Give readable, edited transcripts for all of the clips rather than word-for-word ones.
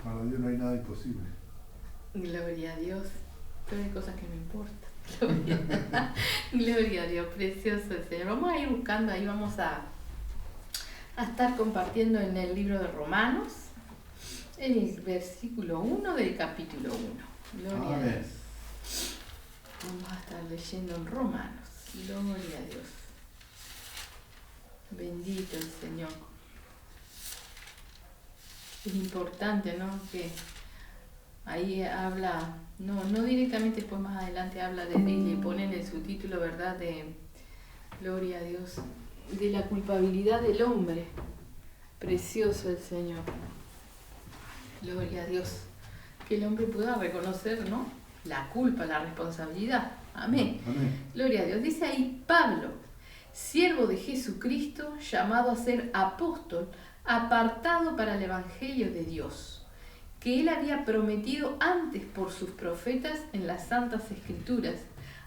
Para Dios no hay nada imposible. Gloria a Dios. Pero hay cosas que no importan. Gloria a Dios, precioso el Señor. Vamos a ir buscando, ahí vamos a estar compartiendo en el libro de Romanos, el versículo 1 del capítulo 1. Gloria a Dios. Vamos a estar leyendo en Romanos. Gloria a Dios. Bendito el Señor. Es importante, ¿no? Que ahí habla, no directamente, pues más adelante habla y le ponen el subtítulo, ¿verdad? De Gloria a Dios, de la culpabilidad del hombre. Precioso el Señor. Gloria a Dios. Que el hombre pueda reconocer, ¿no? La culpa, la responsabilidad. Amén. Amén. Gloria a Dios. Dice ahí Pablo, siervo de Jesucristo, llamado a ser apóstol, apartado para el Evangelio de Dios, que él había prometido antes por sus profetas en las Santas Escrituras,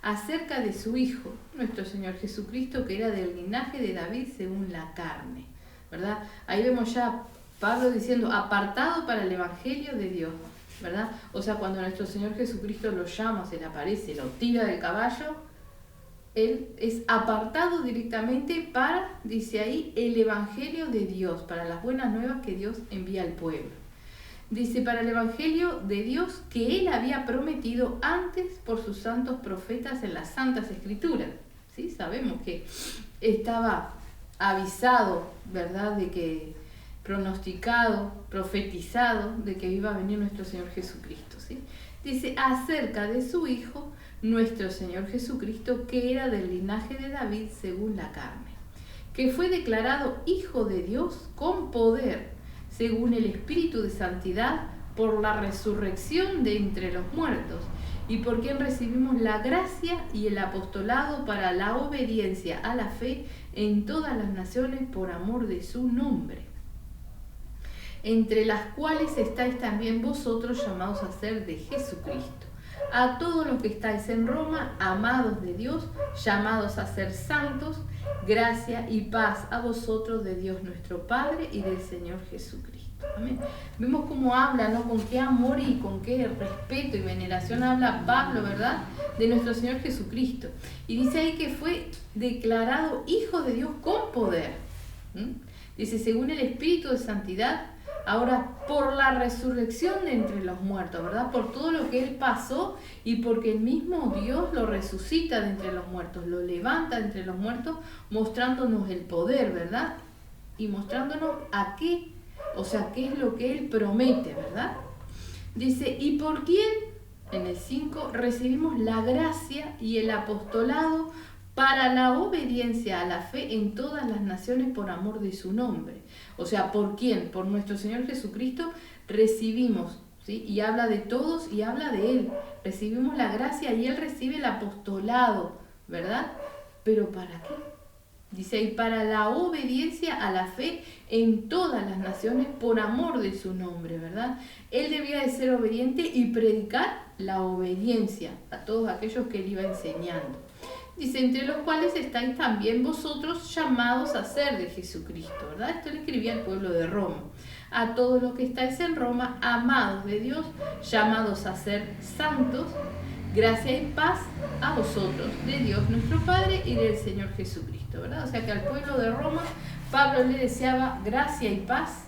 acerca de su Hijo, nuestro Señor Jesucristo, que era del linaje de David según la carne. ¿Verdad? Ahí vemos ya Pablo diciendo, apartado para el Evangelio de Dios. ¿Verdad? O sea, cuando nuestro Señor Jesucristo lo llama, se le aparece, lo tira del caballo, él es apartado directamente para, dice ahí, el Evangelio de Dios, para las buenas nuevas que Dios envía al pueblo. Dice, para el Evangelio de Dios que él había prometido antes por sus santos profetas en las Santas Escrituras. ¿Sí? Sabemos que estaba avisado, ¿verdad?, de que pronosticado, profetizado, de que iba a venir nuestro Señor Jesucristo. ¿Sí? Dice, acerca de su Hijo, nuestro Señor Jesucristo, que era del linaje de David según la carne, que fue declarado Hijo de Dios con poder, según el Espíritu de Santidad, por la resurrección de entre los muertos, y por quien recibimos la gracia y el apostolado para la obediencia a la fe en todas las naciones por amor de su nombre, entre las cuales estáis también vosotros, llamados a ser de Jesucristo. A todos los que estáis en Roma, amados de Dios, llamados a ser santos, gracia y paz a vosotros de Dios nuestro Padre y del Señor Jesucristo. Amén. Vemos cómo habla, ¿no? Con qué amor y con qué respeto y veneración habla Pablo, ¿verdad?, de nuestro Señor Jesucristo. Y dice ahí que fue declarado Hijo de Dios con poder. Dice, según el Espíritu de Santidad, ahora por la resurrección de entre los muertos, ¿verdad? Por todo lo que él pasó y porque el mismo Dios lo resucita de entre los muertos, lo levanta de entre los muertos, mostrándonos el poder, ¿verdad? Y mostrándonos a qué, o sea, qué es lo que él promete, ¿verdad? Dice, ¿y por quién? En el 5, recibimos la gracia y el apostolado para la obediencia a la fe en todas las naciones por amor de su nombre. O sea, ¿por quién? Por nuestro Señor Jesucristo recibimos, ¿sí? Y habla de todos y habla de Él. Recibimos la gracia y Él recibe el apostolado, ¿verdad? ¿Pero para qué? Dice ahí, para la obediencia a la fe en todas las naciones por amor de su nombre, ¿verdad? Él debía de ser obediente y predicar la obediencia a todos aquellos que Él iba enseñando. Dice, entre los cuales estáis también vosotros llamados a ser de Jesucristo, ¿verdad? Esto le escribía al pueblo de Roma. A todos los que estáis en Roma, amados de Dios, llamados a ser santos, gracia y paz a vosotros, de Dios nuestro Padre y del Señor Jesucristo, ¿verdad? O sea que al pueblo de Roma, Pablo le deseaba gracia y paz,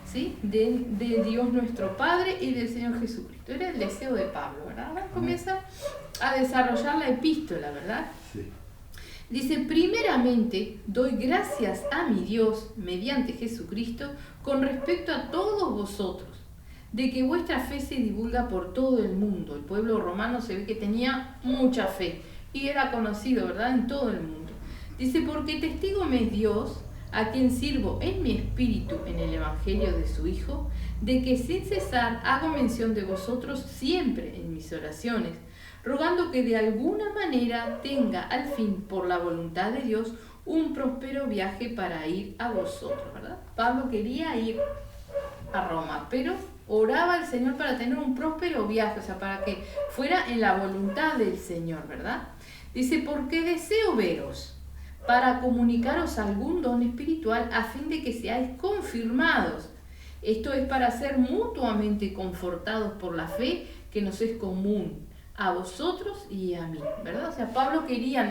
¿sí?, de Dios nuestro Padre y del Señor Jesucristo. Era el deseo de Pablo, ¿verdad? Ahora comienza a desarrollar la epístola, ¿verdad? Sí. Dice, primeramente doy gracias a mi Dios mediante Jesucristo con respecto a todos vosotros, de que vuestra fe se divulga por todo el mundo. El pueblo romano se ve que tenía mucha fe y era conocido, ¿verdad?, en todo el mundo. Dice, porque testigo me es Dios, a quien sirvo en mi espíritu en el Evangelio de su Hijo, de que sin cesar hago mención de vosotros siempre en mis oraciones, rogando que de alguna manera tenga al fin, por la voluntad de Dios, un próspero viaje para ir a vosotros, ¿verdad? Pablo quería ir a Roma, pero oraba al Señor para tener un próspero viaje, o sea, para que fuera en la voluntad del Señor, ¿verdad? Dice, porque deseo veros, para comunicaros algún don espiritual, a fin de que seáis confirmados Esto es para ser mutuamente confortados por la fe que nos es común a vosotros y a mí, ¿verdad? O sea, Pablo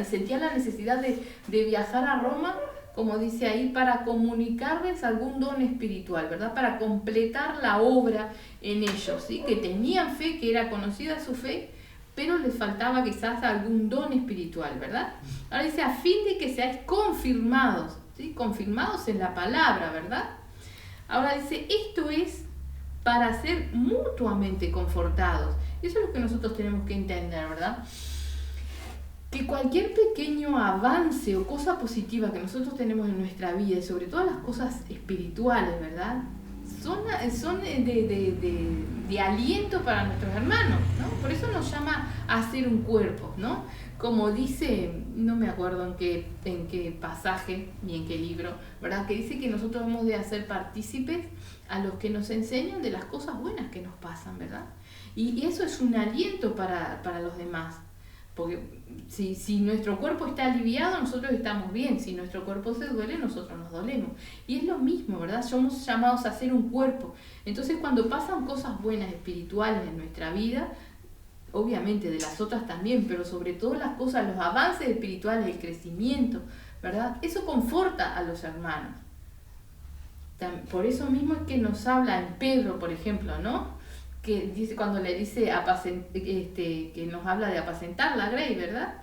sentía la necesidad de viajar a Roma, como dice ahí, para comunicarles algún don espiritual, ¿verdad? Para completar la obra en ellos, ¿sí? Que tenían fe, que era conocida su fe, pero les faltaba quizás algún don espiritual, ¿verdad? Ahora dice, a fin de que seáis confirmados, ¿sí? Confirmados en la palabra, ¿verdad? Ahora dice, esto es para ser mutuamente confortados. Eso es lo que nosotros tenemos que entender, ¿verdad? Que cualquier pequeño avance o cosa positiva que nosotros tenemos en nuestra vida, y sobre todo las cosas espirituales, ¿verdad? Son de aliento para nuestros hermanos, ¿no? Por eso nos llama a hacer un cuerpo, ¿no? Como dice, no me acuerdo en qué pasaje ni en qué libro, ¿verdad? Que dice que nosotros hemos de hacer partícipes a los que nos enseñan de las cosas buenas que nos pasan, ¿verdad? Y eso es un aliento para los demás. Porque si nuestro cuerpo está aliviado, nosotros estamos bien. Si nuestro cuerpo se duele, nosotros nos dolemos. Y es lo mismo, ¿verdad? Somos llamados a ser un cuerpo. Entonces, cuando pasan cosas buenas espirituales en nuestra vida, obviamente de las otras también, pero sobre todo las cosas, los avances espirituales, el crecimiento, ¿verdad? Eso conforta a los hermanos. Por eso mismo es que nos habla en Pedro, por ejemplo, ¿no? Que dice, cuando le dice que nos habla de apacentar la grey, ¿verdad?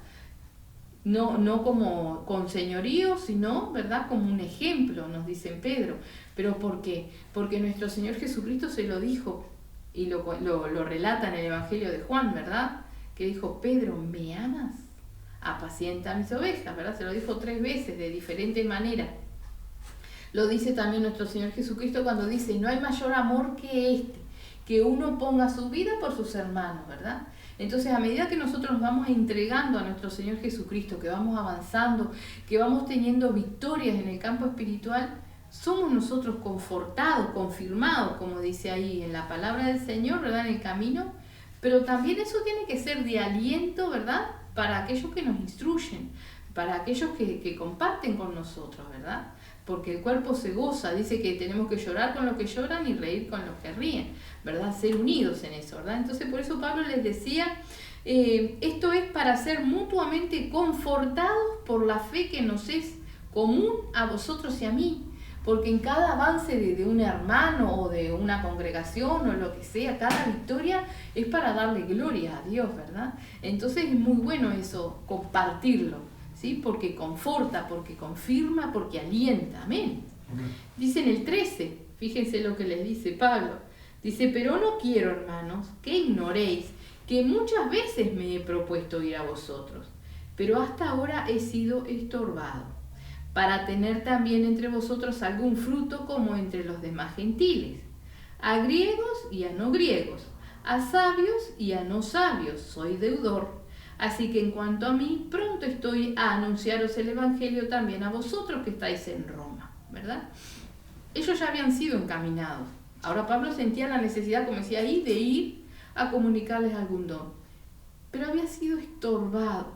No como con señorío, sino, ¿verdad? Como un ejemplo, nos dice en Pedro. ¿Pero por qué? Porque nuestro Señor Jesucristo se lo dijo, y lo relata en el Evangelio de Juan, ¿verdad? Que dijo, Pedro, ¿me amas? Apacienta mis ovejas, ¿verdad? Se lo dijo 3 veces de diferente manera. Lo dice también nuestro Señor Jesucristo cuando dice, no hay mayor amor que que uno ponga su vida por sus hermanos, ¿verdad? Entonces, a medida que nosotros nos vamos entregando a nuestro Señor Jesucristo, que vamos avanzando, que vamos teniendo victorias en el campo espiritual, somos nosotros confortados, confirmados, como dice ahí en la palabra del Señor, ¿verdad? En el camino, pero también eso tiene que ser de aliento, ¿verdad? Para aquellos que nos instruyen, para aquellos que comparten con nosotros, ¿verdad? Porque el cuerpo se goza, dice que tenemos que llorar con los que lloran y reír con los que ríen, ¿verdad? Ser unidos en eso, ¿verdad? Entonces por eso Pablo les decía, esto es para ser mutuamente confortados por la fe que nos es común a vosotros y a mí, porque en cada avance de un hermano o de una congregación o lo que sea, cada victoria es para darle gloria a Dios, ¿verdad? Entonces es muy bueno eso, compartirlo. ¿Sí? Porque conforta, porque confirma, porque alienta. Amén. Dice en el 13, fíjense lo que les dice Pablo. Dice, pero no quiero, hermanos, que ignoréis que muchas veces me he propuesto ir a vosotros, pero hasta ahora he sido estorbado, para tener también entre vosotros algún fruto como entre los demás gentiles, a griegos y a no griegos, a sabios y a no sabios, soy deudor. Así que en cuanto a mí, pronto estoy a anunciaros el Evangelio también a vosotros que estáis en Roma, ¿verdad? Ellos ya habían sido encaminados. Ahora Pablo sentía la necesidad, como decía ahí, de ir a comunicarles algún don. Pero había sido estorbado.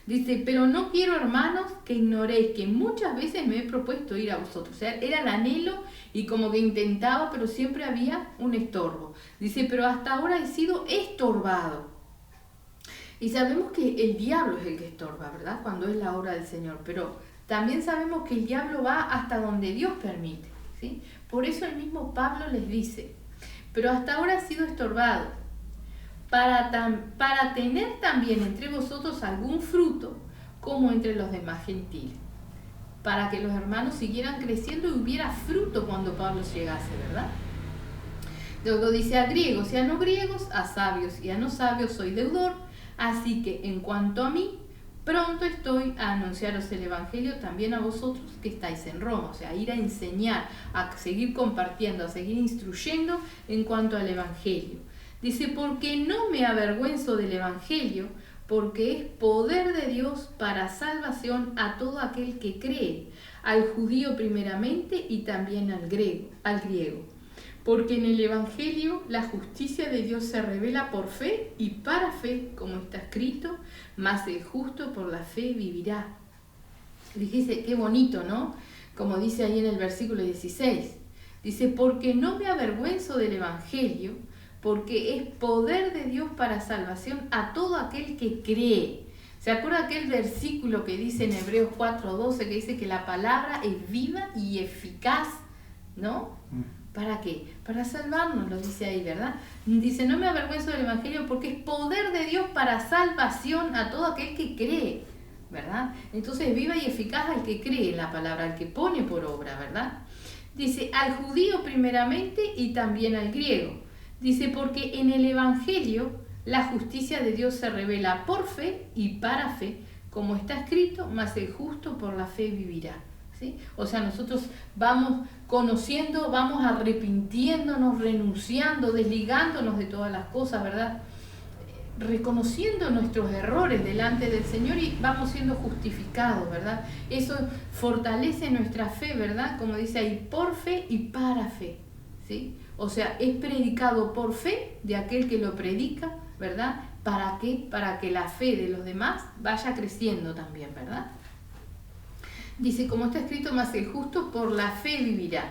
Dice, pero no quiero, hermanos, que ignoréis que muchas veces me he propuesto ir a vosotros. O sea, era el anhelo y como que intentaba, pero siempre había un estorbo. Dice, pero hasta ahora he sido estorbado. Y sabemos que el diablo es el que estorba, ¿verdad? Cuando es la obra del Señor. Pero también sabemos que el diablo va hasta donde Dios permite, ¿sí? Por eso el mismo Pablo les dice, pero hasta ahora he sido estorbado, para tener también entre vosotros algún fruto, como entre los demás gentiles, para que los hermanos siguieran creciendo y hubiera fruto cuando Pablo llegase, ¿verdad? Luego dice, a griegos y a no griegos, a sabios y a no sabios soy deudor, así que en cuanto a mí, pronto estoy a anunciaros el Evangelio también a vosotros que estáis en Roma, o sea, a ir a enseñar, a seguir compartiendo, a seguir instruyendo en cuanto al Evangelio. Dice, porque no me avergüenzo del Evangelio, porque es poder de Dios para salvación a todo aquel que cree, al judío primeramente y también al griego. Porque en el Evangelio la justicia de Dios se revela por fe y para fe, como está escrito, mas el justo por la fe vivirá. Fíjese qué bonito, ¿no? como dice ahí en el versículo 16. Dice, porque no me avergüenzo del Evangelio, porque es poder de Dios para salvación a todo aquel que cree. ¿Se acuerda aquel versículo que dice en Hebreos 4:12, que dice que la palabra es viva y eficaz, ¿no? ¿Para qué? Para salvarnos, lo dice ahí, ¿verdad? Dice, no me avergüenzo del Evangelio porque es poder de Dios para salvación a todo aquel que cree, ¿verdad? Entonces, viva y eficaz al que cree en la palabra, al que pone por obra, ¿verdad? Dice, al judío primeramente y también al griego. Dice, porque en el Evangelio la justicia de Dios se revela por fe y para fe, como está escrito, mas el justo por la fe vivirá. ¿Sí? O sea, nosotros vamos conociendo, vamos arrepintiéndonos, renunciando, desligándonos de todas las cosas, ¿verdad? Reconociendo nuestros errores delante del Señor y vamos siendo justificados, ¿verdad? Eso fortalece nuestra fe, ¿verdad? Como dice ahí, por fe y para fe, ¿sí? O sea, es predicado por fe de aquel que lo predica, ¿verdad? ¿Para qué? Para que la fe de los demás vaya creciendo también, ¿verdad? Dice, como está escrito, mas el justo por la fe vivirá.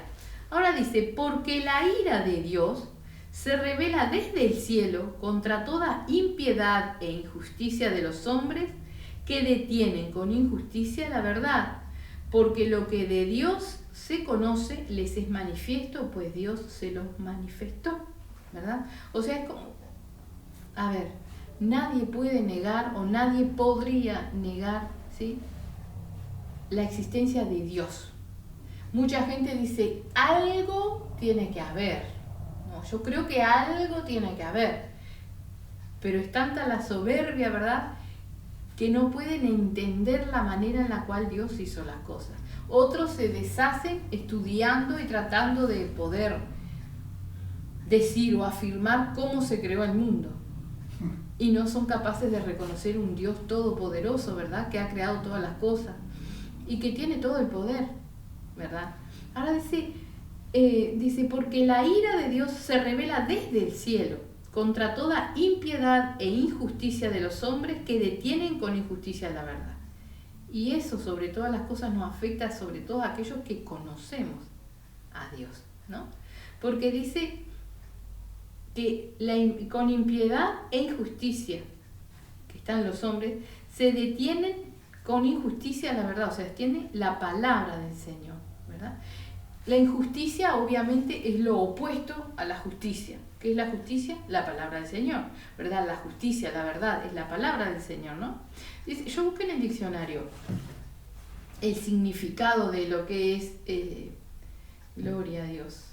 Ahora dice, porque la ira de Dios se revela desde el cielo contra toda impiedad e injusticia de los hombres que detienen con injusticia la verdad, porque lo que de Dios se conoce les es manifiesto, pues Dios se los manifestó, ¿verdad? O sea, es como, a ver, nadie puede negar o nadie podría negar, ¿sí?, la existencia de Dios. Mucha gente dice, algo tiene que haber. No, yo creo que algo tiene que haber. Pero es tanta la soberbia, ¿verdad?, que no pueden entender la manera en la cual Dios hizo las cosas. Otros se deshacen estudiando y tratando de poder decir o afirmar cómo se creó el mundo. Y no son capaces de reconocer un Dios todopoderoso, ¿verdad?, que ha creado todas las cosas y que tiene todo el poder, ¿verdad? Ahora dice, porque la ira de Dios se revela desde el cielo contra toda impiedad e injusticia de los hombres que detienen con injusticia la verdad. Y eso sobre todas las cosas nos afecta sobre todo a aquellos que conocemos a Dios, ¿no? Porque dice que con impiedad e injusticia que están los hombres, se detienen con injusticia la verdad, o sea, detiene la palabra del Señor, ¿verdad? La injusticia obviamente es lo opuesto a la justicia. ¿Qué es la justicia? La palabra del Señor, ¿verdad? La justicia, la verdad, es la palabra del Señor, ¿no? Dice, yo busqué en el diccionario el significado de lo que es, gloria a Dios,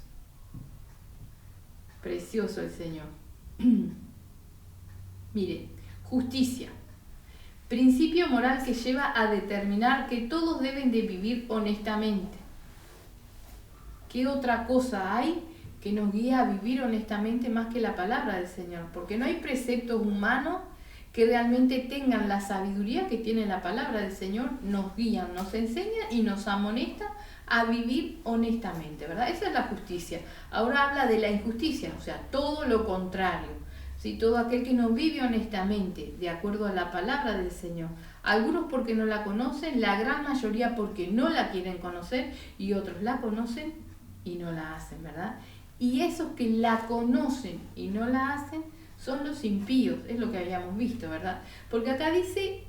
precioso el Señor. Mire, justicia, principio moral que lleva a determinar que todos deben de vivir honestamente. ¿Qué otra cosa hay que nos guía a vivir honestamente más que la palabra del Señor? Porque no hay preceptos humanos que realmente tengan la sabiduría que tiene la palabra del Señor. Nos guían, nos enseñan y nos amonesta a vivir honestamente, ¿verdad? Esa es la justicia. Ahora habla de la injusticia, o sea, todo lo contrario. ¿Sí? Todo aquel que no vive honestamente, de acuerdo a la palabra del Señor. Algunos porque no la conocen, la gran mayoría porque no la quieren conocer y otros la conocen y no la hacen, ¿verdad? Y esos que la conocen y no la hacen son los impíos, es lo que habíamos visto, ¿verdad? Porque acá dice,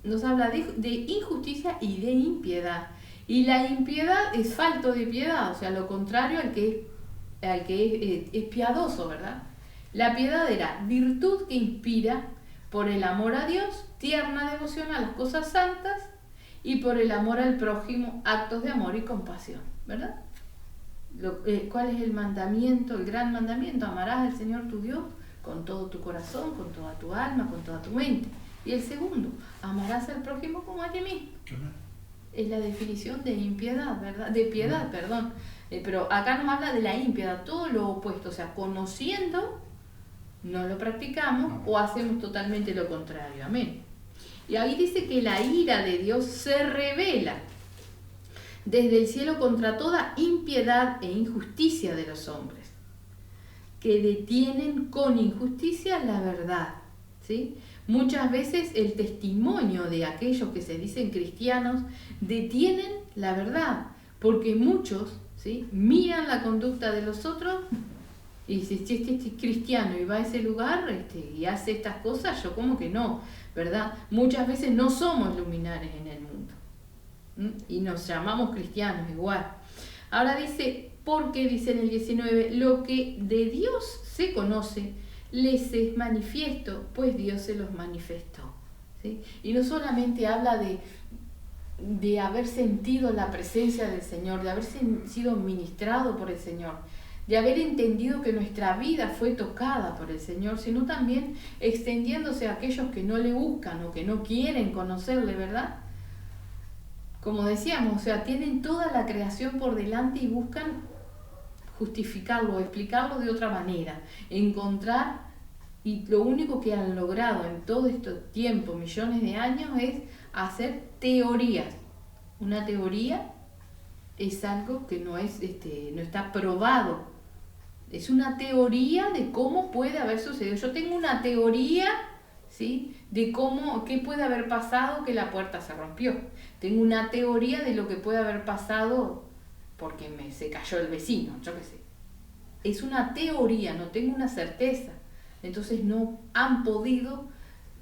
nos habla de injusticia y de impiedad. Y la impiedad es falto de piedad, o sea, lo contrario al que es piadoso, ¿verdad? La piedad era virtud que inspira por el amor a Dios, tierna devoción a las cosas santas y por el amor al prójimo, actos de amor y compasión, ¿verdad? ¿Cuál es el mandamiento, el gran mandamiento? Amarás al Señor tu Dios con todo tu corazón, con toda tu alma, con toda tu mente. Y el segundo, amarás al prójimo como a ti mismo. Es la definición de impiedad, ¿verdad? De piedad, perdón. Pero acá nos habla de la impiedad, todo lo opuesto, o sea, conociendo, no lo practicamos o hacemos totalmente lo contrario. Amén. Y ahí dice que la ira de Dios se revela desde el cielo contra toda impiedad e injusticia de los hombres, que detienen con injusticia la verdad, ¿sí? Muchas veces el testimonio de aquellos que se dicen cristianos detienen la verdad. Porque muchos, ¿sí?, miran la conducta de los otros y dicen, si este es cristiano y va a ese lugar y hace estas cosas, yo como que no, ¿verdad? Muchas veces no somos luminares en el mundo. Y nos llamamos cristianos igual. Ahora dice, porque dice en el 19, lo que de Dios se conoce, les es manifiesto, pues Dios se los manifestó. ¿Sí? Y no solamente habla de haber sentido la presencia del Señor, de haber sido ministrado por el Señor, de haber entendido que nuestra vida fue tocada por el Señor, sino también extendiéndose a aquellos que no le buscan o que no quieren conocerle, ¿verdad? Como decíamos, o sea, tienen toda la creación por delante y buscan justificarlo, explicarlo de otra manera, encontrar, y lo único que han logrado en todo este tiempo, millones de años, es hacer teorías. Una teoría es algo que no está probado. Es una teoría de cómo puede haber sucedido. Yo tengo una teoría, ¿sí?, de qué puede haber pasado que la puerta se rompió. Tengo una teoría de lo que puede haber pasado porque se cayó el vecino, yo qué sé. Es una teoría, no tengo una certeza. Entonces no han podido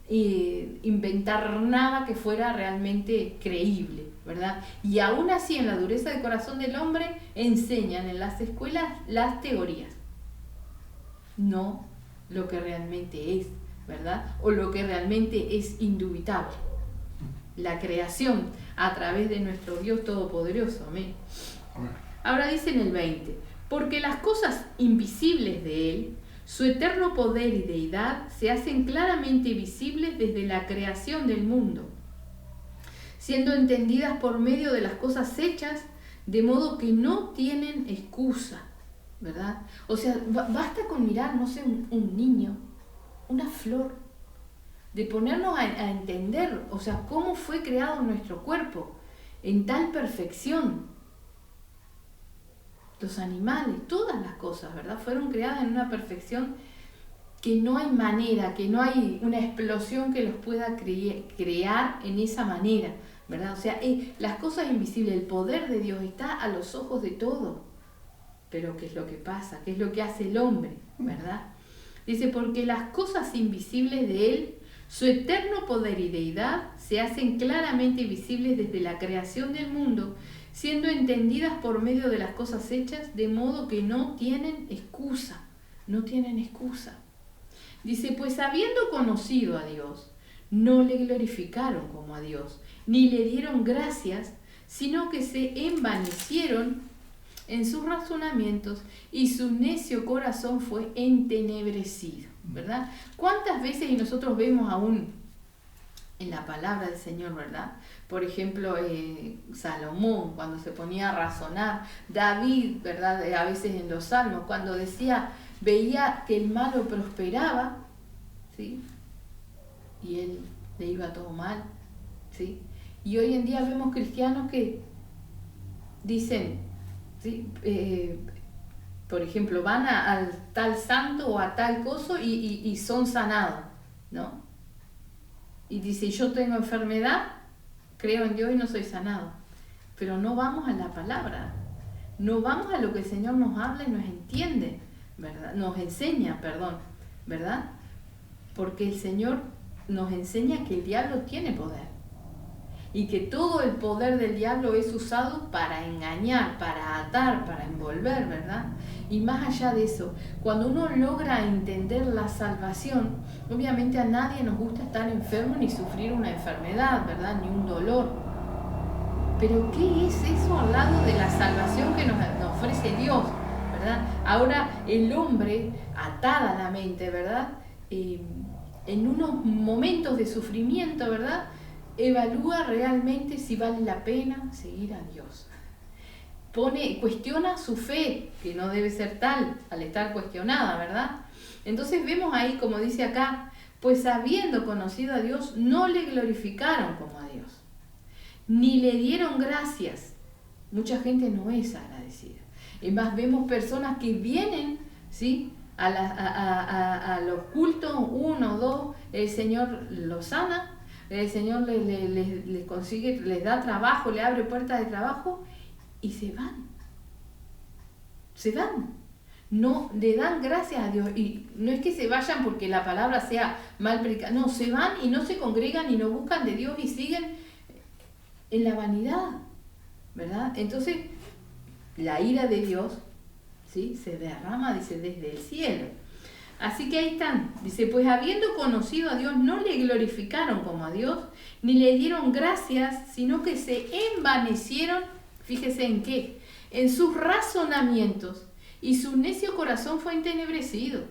inventar nada que fuera realmente creíble, ¿verdad? Y aún así, en la dureza del corazón del hombre, enseñan en las escuelas las teorías, no lo que realmente es, ¿verdad? O lo que realmente es indubitable. La creación a través de nuestro Dios Todopoderoso. Amén. Ahora dice en el 20, porque las cosas invisibles de Él, su eterno poder y deidad, se hacen claramente visibles desde la creación del mundo, siendo entendidas por medio de las cosas hechas, de modo que no tienen excusa, ¿verdad? O sea, basta con mirar, no sé, un niño, una flor, de ponernos a entender, o sea, cómo fue creado nuestro cuerpo en tal perfección. Los animales, todas las cosas, ¿verdad?, fueron creadas en una perfección que no hay manera, que no hay una explosión que los pueda crear en esa manera, ¿verdad? O sea, las cosas invisibles, el poder de Dios está a los ojos de todos. Pero ¿qué es lo que pasa? ¿Qué es lo que hace el hombre, verdad? Dice, porque las cosas invisibles de Él, su eterno poder y deidad, se hacen claramente visibles desde la creación del mundo, siendo entendidas por medio de las cosas hechas, de modo que no tienen excusa. No tienen excusa. Dice, pues habiendo conocido a Dios, no le glorificaron como a Dios, ni le dieron gracias, sino que se envanecieron en sus razonamientos y su necio corazón fue entenebrecido, ¿verdad? ¿Cuántas veces, y nosotros vemos aún en la palabra del Señor, ¿verdad? Por ejemplo, Salomón, cuando se ponía a razonar, David, ¿verdad?, a veces en los salmos, cuando veía que el malo prosperaba, ¿sí?, y él le iba todo mal, ¿sí? Y hoy en día vemos cristianos que dicen, ¿sí?, por ejemplo, van al tal santo o a tal coso y son sanados, ¿no? Y dice, yo tengo enfermedad, creo en Dios y no soy sanado. Pero no vamos a la palabra, no vamos a lo que el Señor nos habla y nos entiende, ¿verdad? Nos enseña, ¿verdad? Porque el Señor nos enseña que el diablo tiene poder y que todo el poder del diablo es usado para engañar, para atar, para envolver, ¿verdad? Y más allá de eso, cuando uno logra entender la salvación, obviamente a nadie nos gusta estar enfermo ni sufrir una enfermedad, ¿verdad?, ni un dolor. Pero ¿qué es eso al lado de la salvación que nos ofrece Dios, ¿verdad? Ahora el hombre, atada a la mente, ¿verdad?, en unos momentos de sufrimiento, ¿verdad?, evalúa realmente si vale la pena seguir a Dios. Cuestiona su fe, que no debe ser tal al estar cuestionada, ¿verdad? Entonces vemos ahí, como dice acá, pues habiendo conocido a Dios, no le glorificaron como a Dios, ni le dieron gracias. Mucha gente no es agradecida. Es más, vemos personas que vienen, ¿sí?, a los cultos, 1 o 2, el Señor los sana, el Señor les consigue, les da trabajo, le abre puertas de trabajo, y se van. Se van. No le dan gracias a Dios. Y no es que se vayan porque la palabra sea mal predicada. No, se van y no se congregan y no buscan de Dios y siguen en la vanidad, ¿verdad? Entonces, la ira de Dios, ¿sí?, se derrama, dice, desde el cielo. Así que ahí están. Dice, pues habiendo conocido a Dios, no le glorificaron como a Dios, ni le dieron gracias, sino que se envanecieron, fíjese en qué, en sus razonamientos, y su necio corazón fue entenebrecido.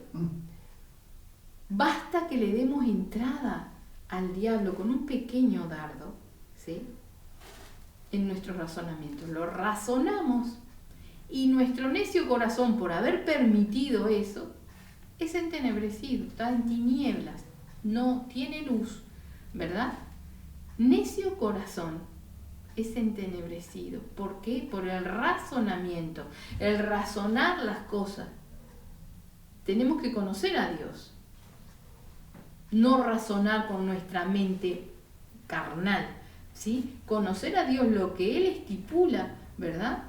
Basta que le demos entrada al diablo con un pequeño dardo, ¿sí?, en nuestros razonamientos. Lo razonamos y nuestro necio corazón, por haber permitido eso, es entenebrecido, está en tinieblas, no tiene luz, ¿verdad? Necio corazón es entenebrecido. ¿Por qué? Por el razonamiento, el razonar las cosas. Tenemos que conocer a Dios, no razonar con nuestra mente carnal, ¿sí? Conocer a Dios, lo que Él estipula, ¿verdad?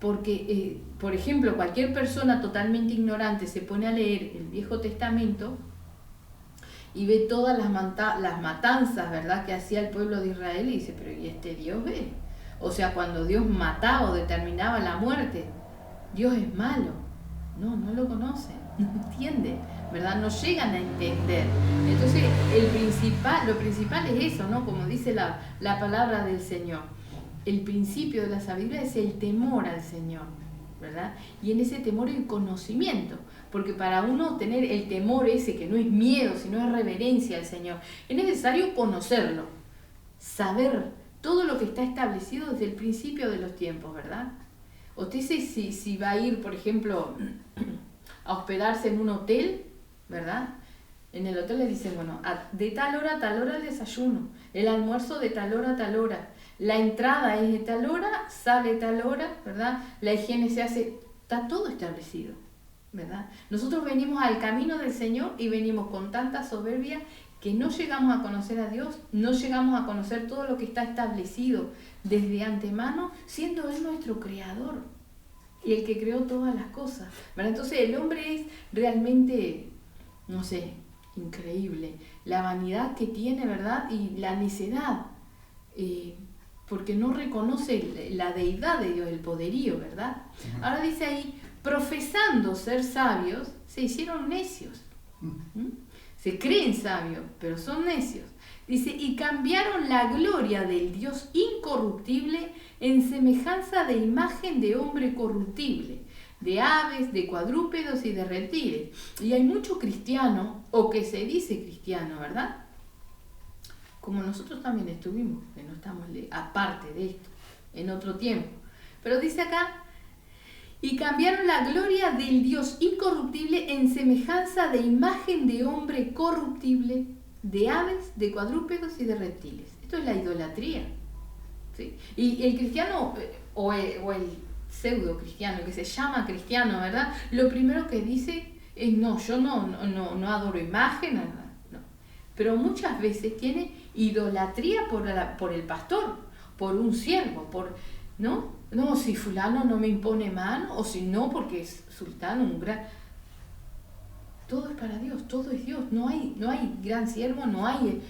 Porque, por ejemplo, cualquier persona totalmente ignorante se pone a leer el Viejo Testamento y ve todas las matanzas, ¿verdad?, que hacía el pueblo de Israel, y dice, pero ¿y este Dios ve? O sea, cuando Dios mataba o determinaba la muerte, Dios es malo. No lo conocen, no entienden, ¿verdad? No llegan a entender. Entonces, lo principal es eso, ¿no? Como dice la palabra del Señor. El principio de la sabiduría es el temor al Señor, ¿verdad? Y en ese temor el conocimiento, porque para uno tener el temor ese, que no es miedo, sino es reverencia al Señor, es necesario conocerlo, saber todo lo que está establecido desde el principio de los tiempos, ¿verdad? Usted si va a ir, por ejemplo, a hospedarse en un hotel, ¿verdad? En el hotel le dicen, bueno, de tal hora a tal hora el desayuno, el almuerzo de tal hora a tal hora, la entrada es de tal hora, sale tal hora, ¿verdad? La higiene se hace, está todo establecido, ¿verdad? Nosotros venimos al camino del Señor y venimos con tanta soberbia que no llegamos a conocer a Dios, no llegamos a conocer todo lo que está establecido desde antemano, siendo Él nuestro creador y el que creó todas las cosas, ¿verdad? Entonces el hombre es realmente, no sé, increíble, la vanidad que tiene, ¿verdad? Y la necedad, porque no reconoce la deidad de Dios, el poderío, ¿verdad? Ahora dice ahí, profesando ser sabios, se hicieron necios. Se creen sabios, pero son necios. Dice, y cambiaron la gloria del Dios incorruptible en semejanza de imagen de hombre corruptible, de aves, de cuadrúpedos y de reptiles. Y hay muchos cristianos, o que se dice cristiano, ¿verdad? Como nosotros también estuvimos, que no estamos aparte de esto, en otro tiempo. Pero dice acá, y cambiaron la gloria del Dios incorruptible en semejanza de imagen de hombre corruptible, de aves, de cuadrúpedos y de reptiles. Esto es la idolatría, ¿sí? Y el cristiano, o el pseudo cristiano, que se llama cristiano, ¿verdad? Lo primero que dice es, no, yo no adoro imagen, no. Pero muchas veces tiene idolatría por el pastor, por un siervo, ¿no? No, si fulano no me impone mano, o si no, porque es sultano, un gran... Todo es para Dios, todo es Dios, no hay gran siervo, no hay...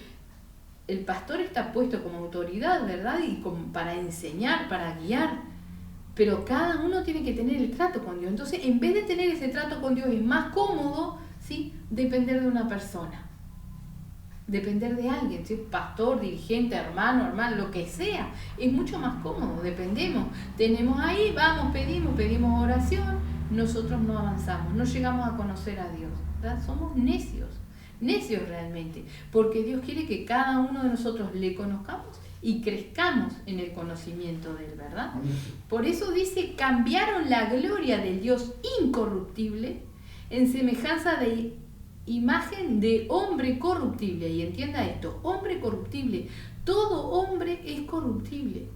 El pastor está puesto como autoridad, ¿verdad? Y como para enseñar, para guiar, pero cada uno tiene que tener el trato con Dios. Entonces, en vez de tener ese trato con Dios, es más cómodo, ¿sí?, depender de una persona. Depender de alguien, ¿sí? Pastor, dirigente, hermano, lo que sea, es mucho más cómodo, dependemos. Tenemos ahí, vamos, pedimos oración, nosotros no avanzamos, no llegamos a conocer a Dios, ¿verdad? Somos necios realmente, porque Dios quiere que cada uno de nosotros le conozcamos y crezcamos en el conocimiento de Él, ¿verdad? Por eso dice, cambiaron la gloria del Dios incorruptible en semejanza de imagen de hombre corruptible. Y entienda esto, hombre corruptible. Todo hombre es corruptible.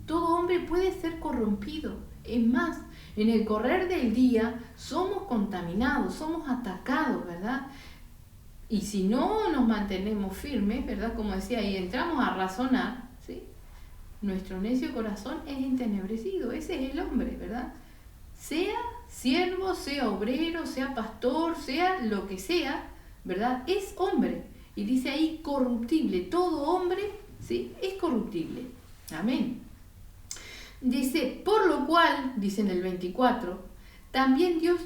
Todo hombre puede ser corrompido. Es más, en el correr del día somos contaminados, somos atacados, ¿verdad? Y si no nos mantenemos firmes, ¿verdad? Como decía, y entramos a razonar, ¿sí?, nuestro necio corazón es entenebrecido. Ese es el hombre, ¿verdad? Sea siervo, sea obrero, sea pastor, sea lo que sea, ¿verdad? Es hombre. Y dice ahí corruptible. Todo hombre, ¿sí?, es corruptible. Amén. Dice, por lo cual, dice en el 24, también Dios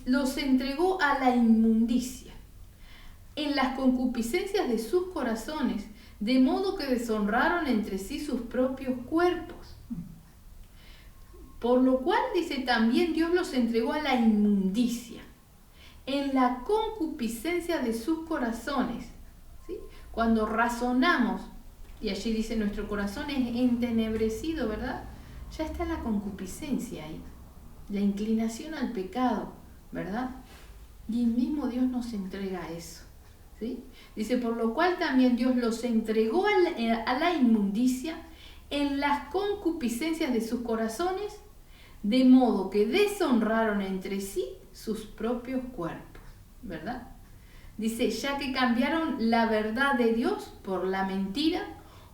los entregó a la inmundicia en las concupiscencias de sus corazones, de modo que deshonraron entre sí sus propios cuerpos. Por lo cual, dice, también Dios los entregó a la inmundicia en la concupiscencia de sus corazones. ¿Sí? Cuando razonamos, y allí dice nuestro corazón es entenebrecido, ¿verdad? Ya está la concupiscencia ahí, la inclinación al pecado, ¿verdad? Y el mismo Dios nos entrega eso, ¿sí? Dice, por lo cual también Dios los entregó a la inmundicia en las concupiscencias de sus corazones, de modo que deshonraron entre sí sus propios cuerpos, ¿verdad? Dice, ya que cambiaron la verdad de Dios por la mentira,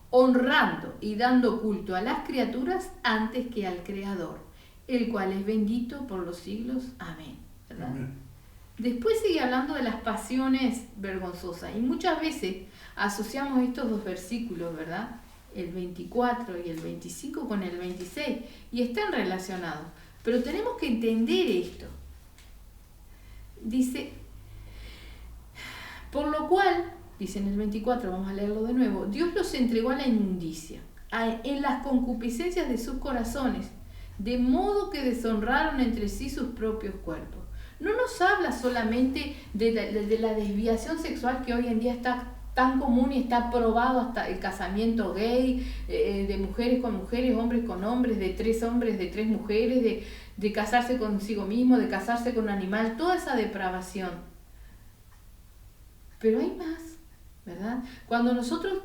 honrando y dando culto a las criaturas antes que al Creador, el cual es bendito por los siglos. Amén. ¿Verdad? Amén. Después sigue hablando de las pasiones vergonzosas y muchas veces asociamos estos dos versículos, ¿verdad? El 24 y el 25 con el 26 y están relacionados, pero tenemos que entender esto. Dice, por lo cual, dice en el 24, vamos a leerlo de nuevo, Dios los entregó a la inmundicia, en las concupiscencias de sus corazones, de modo que deshonraron entre sí sus propios cuerpos. No nos habla solamente de la desviación sexual que hoy en día está tan común y está probado hasta el casamiento gay, de mujeres con mujeres, hombres con hombres, de 3 hombres, de 3 mujeres, de casarse consigo mismo, de casarse con un animal, toda esa depravación. Pero hay más, ¿verdad? Cuando nosotros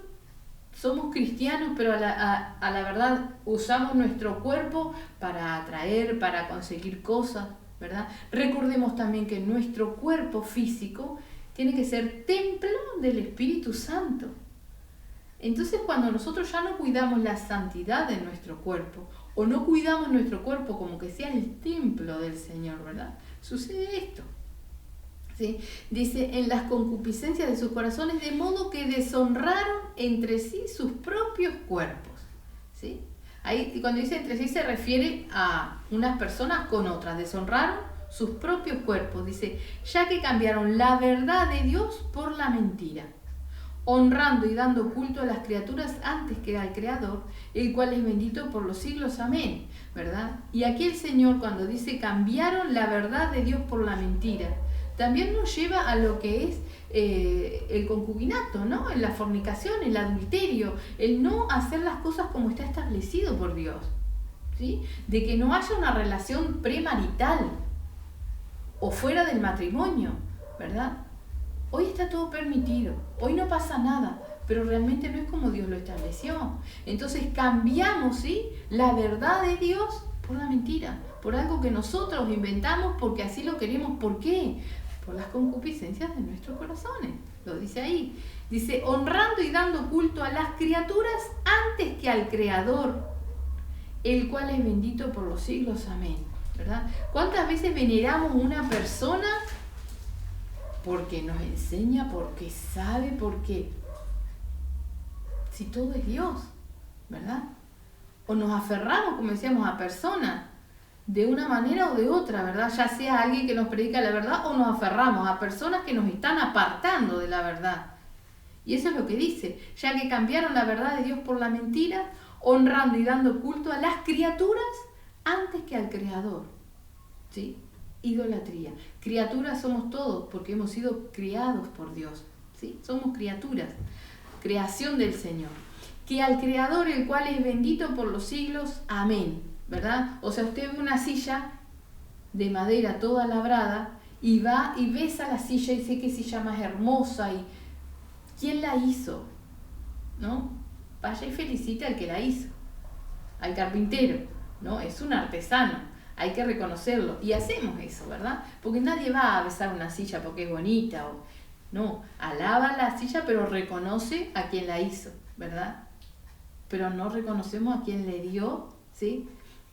somos cristianos, pero a la verdad usamos nuestro cuerpo para atraer, para conseguir cosas, ¿verdad? Recordemos también que nuestro cuerpo físico tiene que ser templo del Espíritu Santo. Entonces, cuando nosotros ya no cuidamos la santidad de nuestro cuerpo, o no cuidamos nuestro cuerpo como que sea el templo del Señor, ¿verdad? Sucede esto. ¿Sí? Dice, en las concupiscencias de sus corazones, de modo que deshonraron entre sí sus propios cuerpos. ¿Sí? Ahí, cuando dice entre sí, se refiere a unas personas con otras, deshonraron sus propios cuerpos. Dice, ya que cambiaron la verdad de Dios por la mentira, honrando y dando culto a las criaturas antes que al Creador, el cual es bendito por los siglos. Amén. ¿Verdad? Y aquí el Señor, cuando dice cambiaron la verdad de Dios por la mentira, también nos lleva a lo que es el concubinato, ¿no? En la fornicación, el adulterio, el no hacer las cosas como está establecido por Dios, ¿sí? De que no haya una relación premarital o fuera del matrimonio, ¿verdad? Hoy está todo permitido, hoy no pasa nada, pero realmente no es como Dios lo estableció. Entonces cambiamos, ¿sí?, la verdad de Dios por la mentira, por algo que nosotros inventamos porque así lo queremos. ¿Por qué? Por las concupiscencias de nuestros corazones. Lo dice ahí. Dice, honrando y dando culto a las criaturas antes que al Creador, el cual es bendito por los siglos. Amén. ¿Verdad? ¿Cuántas veces veneramos a una persona porque nos enseña, porque sabe, porque si todo es Dios, ¿verdad? O nos aferramos, como decíamos, a personas de una manera o de otra, ¿verdad? Ya sea alguien que nos predica la verdad o nos aferramos a personas que nos están apartando de la verdad. Y eso es lo que dice, ya que cambiaron la verdad de Dios por la mentira, honrando y dando culto a las criaturas antes que al Creador. ¿Sí? Idolatría. Criaturas somos todos porque hemos sido criados por Dios. ¿Sí? Somos criaturas, creación del Señor. Que al Creador, el cual es bendito por los siglos. Amén. ¿Verdad? O sea, usted ve una silla de madera toda labrada y va y besa la silla y dice qué silla más hermosa y ¿quién la hizo? ¿No? Vaya y felicite al que la hizo, al carpintero, ¿no? Es un artesano, hay que reconocerlo y hacemos eso, ¿verdad? Porque nadie va a besar una silla porque es bonita o no, alaba la silla pero reconoce a quien la hizo, ¿verdad? pero no reconocemos a quien le dio, ¿sí?,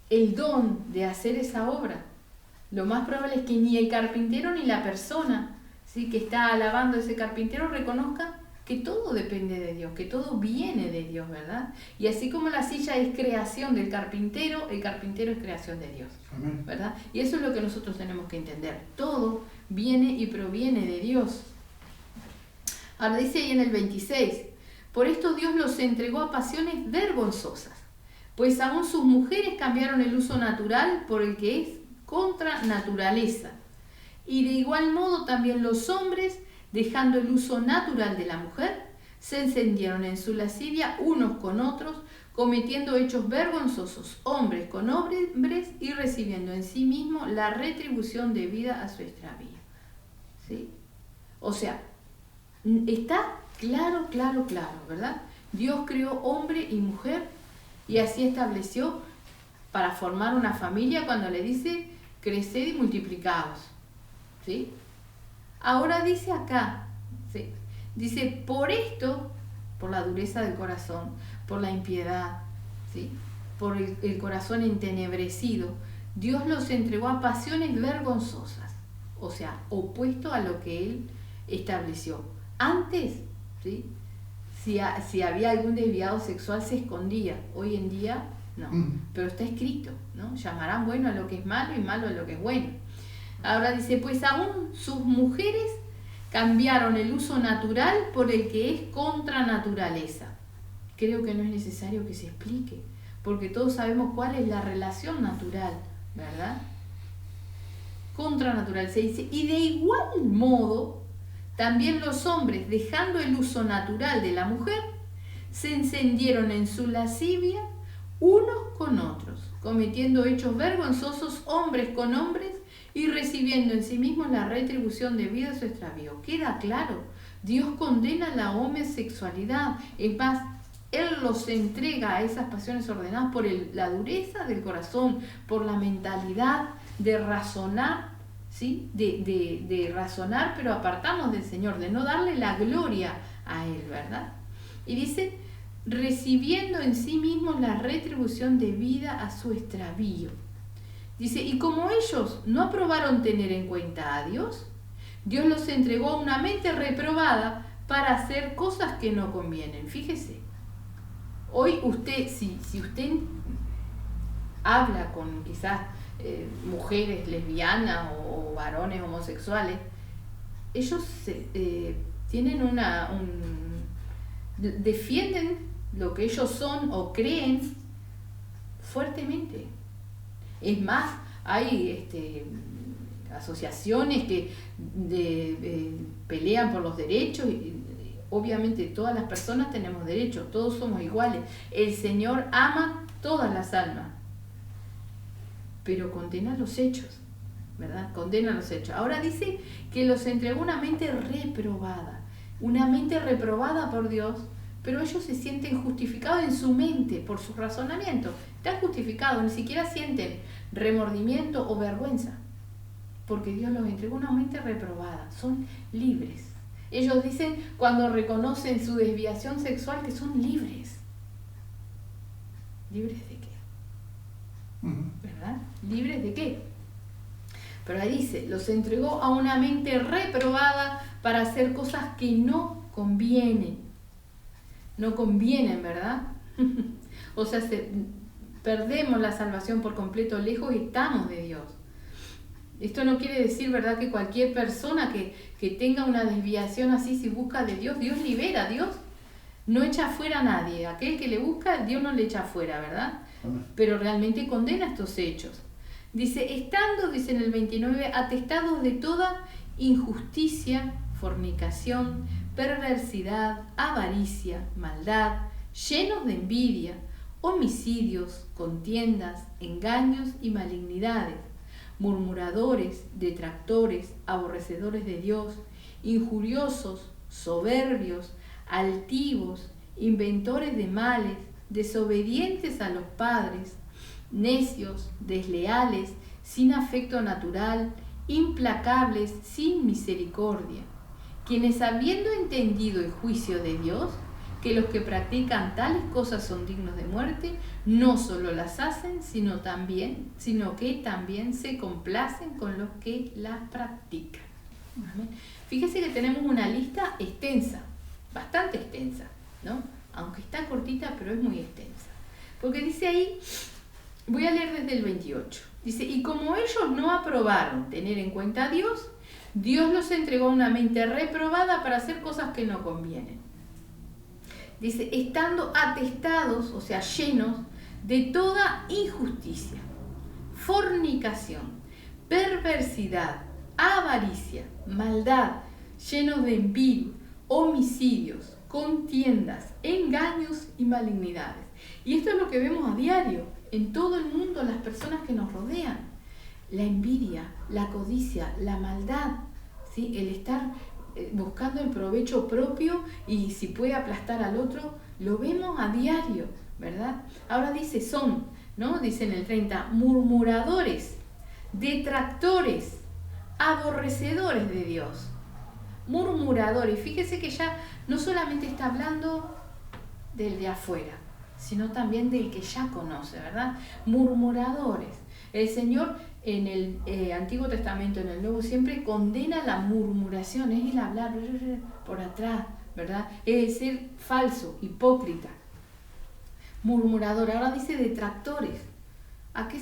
el don de hacer esa obra. Lo más probable es que ni el carpintero ni la persona, ¿sí?, que está alabando a ese carpintero reconozca que todo depende de Dios, que todo viene de Dios, ¿verdad? Y así como la silla es creación del carpintero, el carpintero es creación de Dios, ¿verdad? Y eso es lo que nosotros tenemos que entender. Todo viene y proviene de Dios. Ahora dice ahí en el 26, por esto Dios los entregó a pasiones vergonzosas, pues aún sus mujeres cambiaron el uso natural por el que es contra naturaleza. Y de igual modo también los hombres, dejando el uso natural de la mujer, se encendieron en su lascivia unos con otros, cometiendo hechos vergonzosos, hombres con hombres, y recibiendo en sí mismo la retribución debida a su extravío. ¿Sí? O sea, está claro, ¿verdad? Dios creó hombre y mujer y así estableció para formar una familia cuando le dice creced y multiplicaos, ¿sí? Ahora dice acá, ¿sí?, dice por esto, por la dureza del corazón, por la impiedad, ¿sí?, por el corazón entenebrecido, Dios los entregó a pasiones vergonzosas, o sea, opuesto a lo que Él estableció. Antes, ¿sí?, si había algún desviado sexual se escondía. Hoy en día no, pero está escrito, ¿no? Llamarán bueno a lo que es malo y malo a lo que es bueno. Ahora dice, pues aún sus mujeres cambiaron el uso natural por el que es contra naturaleza. Creo que no es necesario que se explique, porque todos sabemos cuál es la relación natural, ¿verdad? Contra naturaleza. Se dice, y de igual modo, también los hombres, dejando el uso natural de la mujer, se encendieron en su lascivia unos con otros, cometiendo hechos vergonzosos hombres con hombres y recibiendo en sí mismos la retribución debida a su extravío. Queda claro, Dios condena la homosexualidad. Es más, Él los entrega a esas pasiones ordenadas por la dureza del corazón, por la mentalidad de razonar, ¿sí?, de razonar, pero apartarnos del Señor, de no darle la gloria a Él, ¿verdad? Y dice, recibiendo en sí mismos la retribución debida a su extravío. Dice, y como ellos no aprobaron tener en cuenta a Dios, Dios los entregó a una mente reprobada para hacer cosas que no convienen. Fíjese, hoy usted, si usted habla con quizás mujeres lesbianas o varones homosexuales, ellos tienen defienden lo que ellos son o creen fuertemente. Es más, hay asociaciones que pelean por los derechos y obviamente todas las personas tenemos derechos, todos somos iguales. El Señor ama todas las almas, pero condena los hechos, ¿verdad? Condena los hechos. Ahora dice que los entregó una mente reprobada por Dios, pero ellos se sienten justificados en su mente por su razonamiento. Están justificados, ni siquiera sienten remordimiento o vergüenza, porque Dios los entregó una mente reprobada. Son libres. Ellos dicen cuando reconocen su desviación sexual que son libres. ¿Libres de qué? ¿Verdad? ¿Libres de qué? Pero ahí dice, los entregó a una mente reprobada para hacer cosas que no convienen. No convienen, ¿verdad? O sea, perdemos la salvación por completo, lejos estamos de Dios. Esto no quiere decir, ¿verdad?, que cualquier persona que tenga una desviación así, si busca de Dios, Dios libera, Dios no echa fuera a nadie. Aquel que le busca, Dios no le echa fuera, ¿verdad? Pero realmente condena estos hechos. Dice, estando, dice en el 29, atestados de toda injusticia, fornicación, perversidad, avaricia, maldad, llenos de envidia, homicidios, contiendas, engaños y malignidades, murmuradores, detractores, aborrecedores de Dios, injuriosos, soberbios, altivos, inventores de males, desobedientes a los padres, necios, desleales, sin afecto natural, implacables, sin misericordia, quienes habiendo entendido el juicio de Dios, que los que practican tales cosas son dignos de muerte, no solo las hacen, sino que también se complacen con los que las practican. Amén. Fíjese que tenemos una lista extensa, bastante extensa, ¿no? Aunque está cortita, pero es muy extensa. Porque dice ahí, voy a leer desde el 28, dice, y como ellos no aprobaron tener en cuenta a Dios, Dios los entregó a una mente reprobada para hacer cosas que no convienen. Dice, estando atestados, o sea, llenos de toda injusticia, fornicación, perversidad, avaricia, maldad, llenos de envidia, homicidios, contiendas, engaños y malignidades. Y esto es lo que vemos a diario en todo el mundo, las personas que nos rodean. La envidia, la codicia, la maldad, ¿sí? El estar buscando el provecho propio y si puede aplastar al otro, lo vemos a diario, ¿verdad? Ahora dice son, ¿no? Dice en el 30, murmuradores, detractores, aborrecedores de Dios. Murmuradores, fíjese que ya no solamente está hablando del de afuera, sino también del que ya conoce, ¿verdad? Murmuradores. El Señor en el Antiguo Testamento, en el Nuevo, siempre condena la murmuración, es el hablar por atrás, ¿verdad? Es ser falso, hipócrita. Murmurador, ahora dice detractores. ¿A qué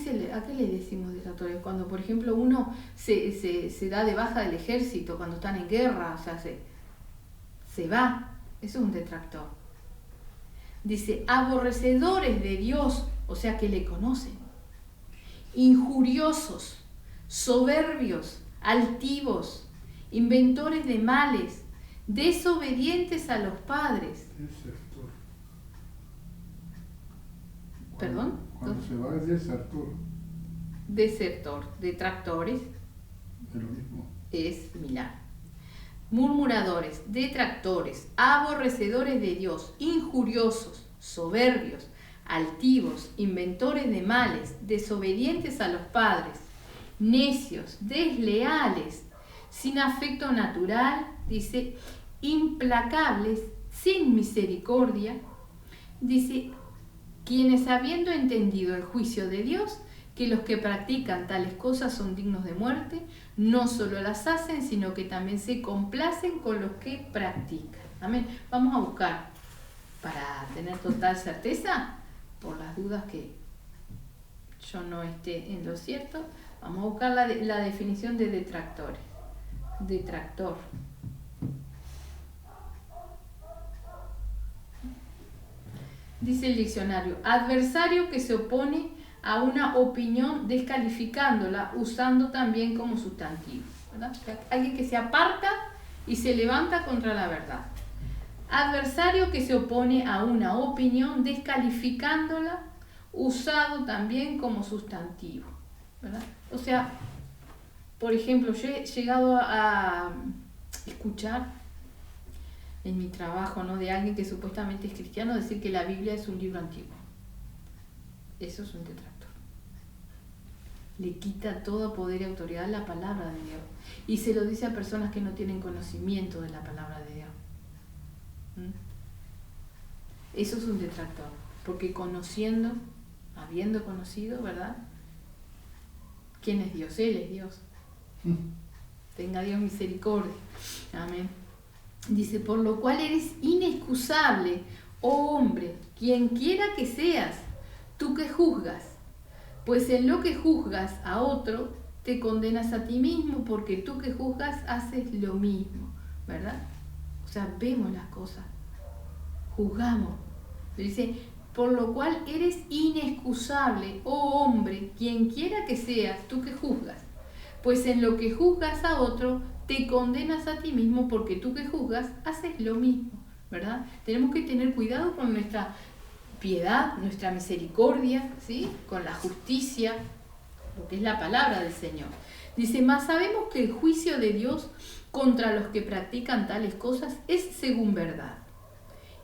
le decimos detractores? Cuando, por ejemplo, uno se da de baja del ejército, cuando están en guerra, o sea, se va. Eso es un detractor. Dice, aborrecedores de Dios, o sea, que le conocen. Injuriosos, soberbios, altivos, inventores de males, desobedientes a los padres. Desertor. ¿Perdón? Cuando se va es desertor. Desertor, detractores. Es lo mismo. Es similar. Murmuradores, detractores, aborrecedores de Dios, injuriosos, soberbios, altivos, inventores de males, desobedientes a los padres, necios, desleales, sin afecto natural, dice, implacables, sin misericordia, dice, quienes habiendo entendido el juicio de Dios, que los que practican tales cosas son dignos de muerte, no solo las hacen, sino que también se complacen con los que practican. Amén. Vamos a buscar, para tener total certeza, por las dudas que yo no esté en lo cierto, vamos a buscar la definición de detractores. Detractor. Dice el diccionario, adversario que se opone a una opinión descalificándola, usando también como sustantivo, ¿verdad? Alguien que se aparta y se levanta contra la verdad. Adversario que se opone a una opinión descalificándola, usado también como sustantivo, ¿verdad? O sea, por ejemplo, yo he llegado a escuchar en mi trabajo, ¿no?, de alguien que supuestamente es cristiano decir que la Biblia es un libro antiguo. Eso es un detractor. Le quita todo poder y autoridad a la palabra de Dios. Y se lo dice a personas que no tienen conocimiento de la palabra de Dios. Eso es un detractor. Porque conociendo, habiendo conocido, ¿verdad?, ¿quién es Dios? Él es Dios. Tenga Dios misericordia. Amén. Dice, por lo cual eres inexcusable, oh hombre, quien quiera que seas, tú que juzgas, pues en lo que juzgas a otro, te condenas a ti mismo, porque tú que juzgas haces lo mismo, ¿verdad? O sea, vemos las cosas, juzgamos. Dice, por lo cual eres inexcusable, oh hombre, quien quiera que seas, tú que juzgas, pues en lo que juzgas a otro, te condenas a ti mismo, porque tú que juzgas haces lo mismo, ¿verdad? Tenemos que tener cuidado con nuestra piedad, nuestra misericordia, ¿sí?, con la justicia, lo que es la palabra del Señor. Dice, mas sabemos que el juicio de Dios contra los que practican tales cosas es según verdad.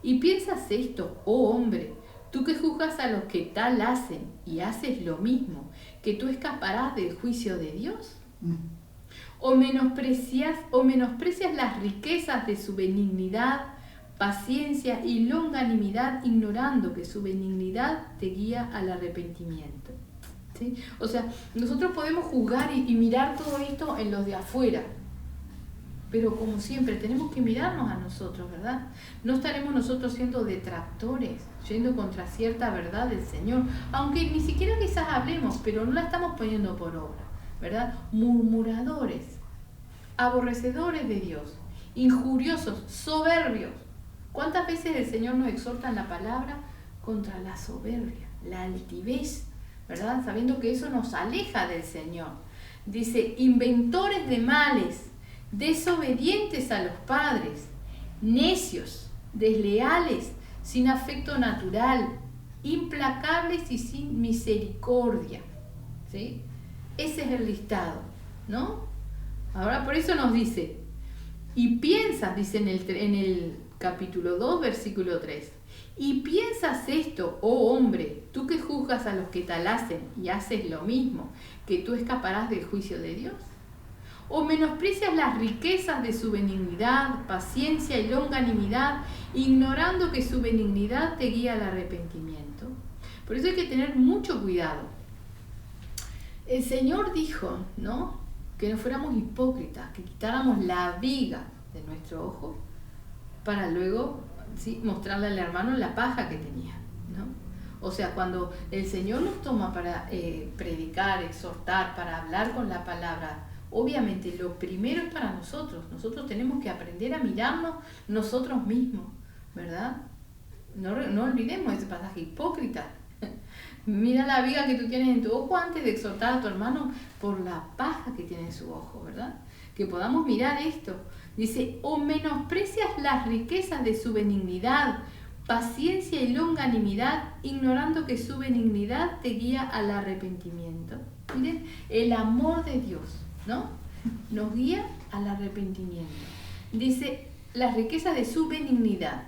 Y piensas esto, oh hombre, tú que juzgas a los que tal hacen y haces lo mismo, que tú escaparás del juicio de Dios. ¿O menosprecias las riquezas de su benignidad, paciencia y longanimidad, ignorando que su benignidad te guía al arrepentimiento. ¿Sí? O sea, nosotros podemos juzgar y mirar todo esto en los de afuera, pero como siempre tenemos que mirarnos a nosotros, ¿verdad? No estaremos nosotros siendo detractores, yendo contra cierta verdad del Señor, aunque ni siquiera quizás hablemos, pero no la estamos poniendo por obra, ¿verdad? Murmuradores, aborrecedores de Dios, injuriosos, soberbios. ¿Cuántas veces el Señor nos exhorta en la palabra contra la soberbia, la altivez, ¿verdad? Sabiendo que eso nos aleja del Señor. Dice, inventores de males, desobedientes a los padres, necios, desleales, sin afecto natural, implacables y sin misericordia. ¿Sí? Ese es el listado, ¿no? Ahora por eso nos dice, y piensas, dice en el capítulo 2, versículo 3, y piensas esto, oh hombre, tú que juzgas a los que tal hacen y haces lo mismo, que tú escaparás del juicio de Dios. ¿O menosprecias las riquezas de su benignidad, paciencia y longanimidad, ignorando que su benignidad te guía al arrepentimiento? Por eso hay que tener mucho cuidado. El Señor dijo, ¿no?, que no fuéramos hipócritas, que quitáramos la viga de nuestro ojo para luego, ¿sí?, mostrarle al hermano la paja que tenía, ¿no? O sea, cuando el Señor nos toma para predicar, exhortar, para hablar con la palabra, obviamente lo primero es para nosotros. Nosotros tenemos que aprender a mirarnos nosotros mismos, ¿verdad? No olvidemos ese pasaje, hipócrita. Mira la viga que tú tienes en tu ojo antes de exhortar a tu hermano por la paja que tiene en su ojo, ¿verdad? Que podamos mirar esto. Dice, o menosprecias las riquezas de su benignidad, paciencia y longanimidad, ignorando que su benignidad te guía al arrepentimiento. Miren, el amor de Dios, ¿no?, nos guía al arrepentimiento. Dice, las riquezas de su benignidad,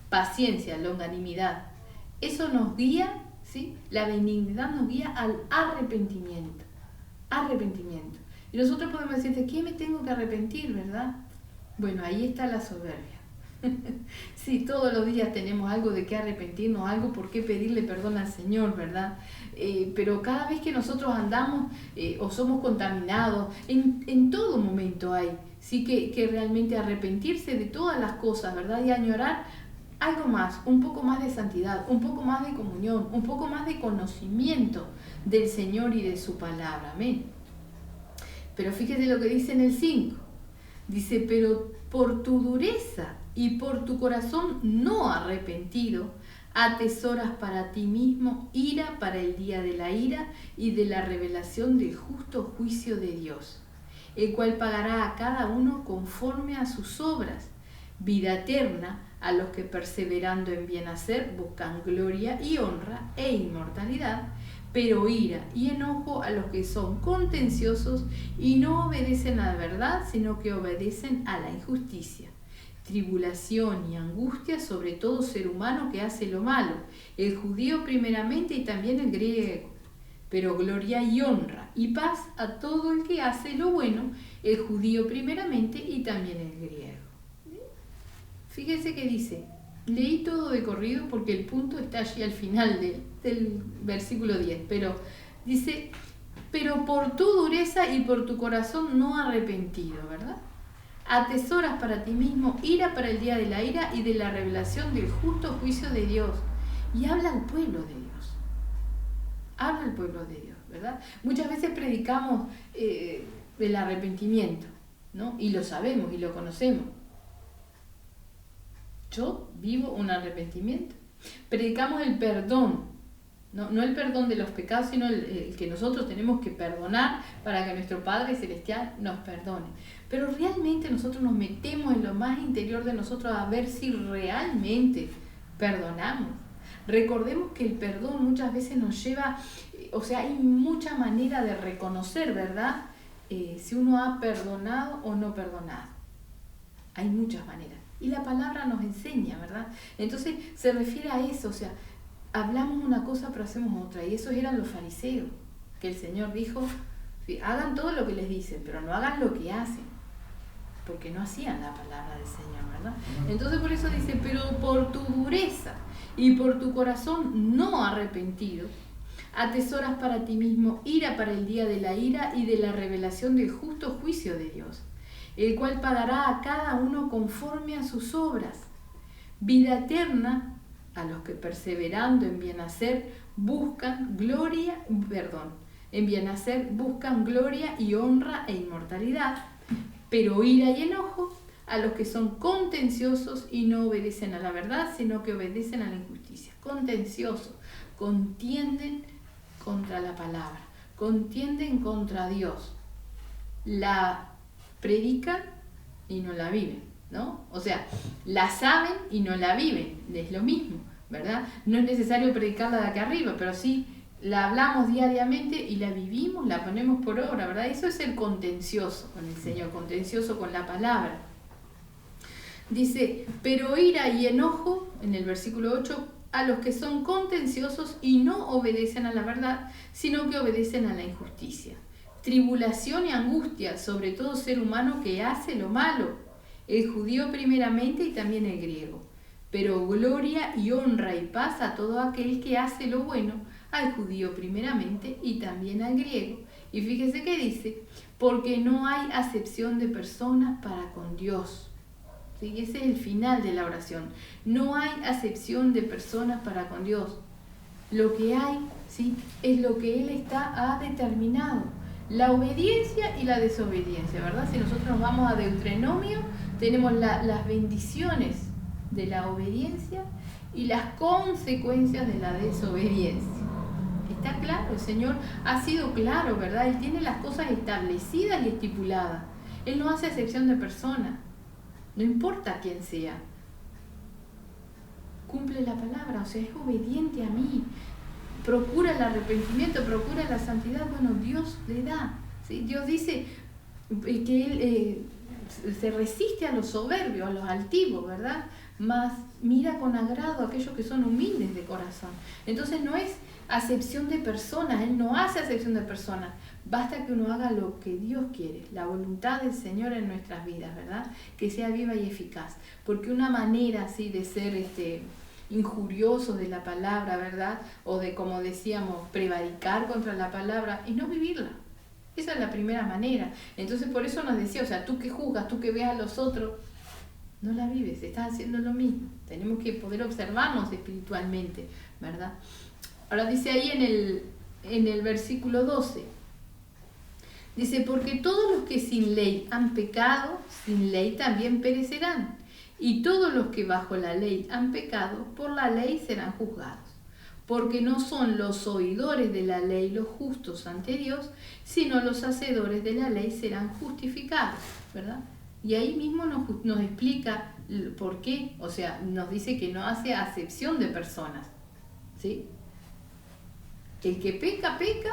paciencia, longanimidad, eso nos guía, ¿sí? La benignidad nos guía al arrepentimiento. Arrepentimiento. Y nosotros podemos decir, ¿de qué me tengo que arrepentir, verdad? Bueno, ahí está la soberbia. Sí, todos los días tenemos algo de qué arrepentirnos, algo por qué pedirle perdón al Señor, ¿verdad? Pero cada vez que nosotros andamos o somos contaminados, en todo momento hay, sí, que realmente arrepentirse de todas las cosas, ¿verdad? Y añorar algo más, un poco más de santidad, un poco más de comunión, un poco más de conocimiento del Señor y de su palabra. Amén. Pero fíjese lo que dice en el 5. Dice, pero por tu dureza y por tu corazón no arrepentido, atesoras para ti mismo ira para el día de la ira y de la revelación del justo juicio de Dios, el cual pagará a cada uno conforme a sus obras, vida eterna a los que perseverando en bien hacer buscan gloria y honra e inmortalidad, pero ira y enojo a los que son contenciosos y no obedecen a la verdad, sino que obedecen a la injusticia. Tribulación y angustia sobre todo ser humano que hace lo malo, el judío primeramente y también el griego, pero gloria y honra y paz a todo el que hace lo bueno, el judío primeramente y también el griego. Fíjense que dice, leí todo de corrido porque el punto está allí al final del versículo 10, pero dice, pero por tu dureza y por tu corazón no arrepentido, ¿verdad? Atesoras para ti mismo ira para el día de la ira y de la revelación del justo juicio de Dios. Y habla al pueblo de Dios. Habla al pueblo de Dios, ¿verdad? Muchas veces predicamos el arrepentimiento, ¿no? Y lo sabemos y lo conocemos. Yo vivo un arrepentimiento. Predicamos el perdón, no el perdón de los pecados, sino el que nosotros tenemos que perdonar para que nuestro Padre Celestial nos perdone. Pero realmente nosotros nos metemos en lo más interior de nosotros a ver si realmente perdonamos. Recordemos que el perdón muchas veces nos lleva, o sea, hay mucha manera de reconocer, ¿verdad? Si uno ha perdonado o no perdonado. Hay muchas maneras. Y la palabra nos enseña, ¿verdad? Entonces se refiere a eso, o sea, hablamos una cosa pero hacemos otra. Y esos eran los fariseos, que el Señor dijo, hagan todo lo que les dicen, pero no hagan lo que hacen. porque no hacían la palabra del Señor, ¿verdad? Entonces por eso dice, pero por tu dureza y por tu corazón no arrepentido, atesoras para ti mismo ira para el día de la ira y de la revelación del justo juicio de Dios, el cual pagará a cada uno conforme a sus obras. Vida eterna a los que perseverando en bien hacer buscan gloria y honra e inmortalidad, pero ira y enojo a los que son contenciosos y no obedecen a la verdad, sino que obedecen a la injusticia. Contenciosos, contienden contra la palabra, contienden contra Dios, la predican y no la viven, ¿no? O sea, la saben y no la viven, es lo mismo, ¿verdad? No es necesario predicarla de acá arriba, pero sí la hablamos diariamente y la vivimos, la ponemos por obra, ¿verdad? Eso es el contencioso con el Señor, contencioso con la palabra. Dice, pero ira y enojo, en el versículo 8, a los que son contenciosos y no obedecen a la verdad, sino que obedecen a la injusticia. Tribulación y angustia sobre todo ser humano que hace lo malo, el judío primeramente y también el griego. Pero gloria y honra y paz a todo aquel que hace lo bueno, al judío primeramente y también al griego. Y fíjese que dice, porque no hay acepción de personas para con Dios. ¿Sí? Ese es el final de la oración. No hay acepción de personas para con Dios. Lo que hay, ¿sí?, es lo que Él ha determinado. La obediencia y la desobediencia, ¿verdad? Si nosotros nos vamos a Deuteronomio, tenemos las bendiciones de la obediencia y las consecuencias de la desobediencia. Está claro, el Señor ha sido claro, ¿verdad? Él tiene las cosas establecidas y estipuladas. Él no hace acepción de personas. No importa quién sea, cumple la palabra, o sea, es obediente a mí, procura el arrepentimiento, procura la santidad, bueno, Dios le da, ¿sí? Dios dice que Él se resiste a los soberbios, a los altivos, ¿verdad? Mas mira con agrado a aquellos que son humildes de corazón. Entonces no es acepción de personas, Él no hace acepción de personas. Basta que uno haga lo que Dios quiere, la voluntad del Señor en nuestras vidas, ¿verdad? Que sea viva y eficaz. Porque una manera así de ser injuriosos de la palabra, ¿verdad? O de, como decíamos, prevaricar contra la palabra y no vivirla. Esa es la primera manera. Entonces por eso nos decía, o sea, tú que juzgas, tú que ves a los otros, no la vives, estás haciendo lo mismo. Tenemos que poder observarnos espiritualmente, ¿verdad? Ahora dice ahí en el versículo 12, dice, porque todos los que sin ley han pecado, sin ley también perecerán. Y todos los que bajo la ley han pecado, por la ley serán juzgados. Porque no son los oidores de la ley los justos ante Dios, sino los hacedores de la ley serán justificados, ¿verdad? Y ahí mismo nos explica por qué, o sea, nos dice que no hace acepción de personas, ¿sí? El que peca, peca,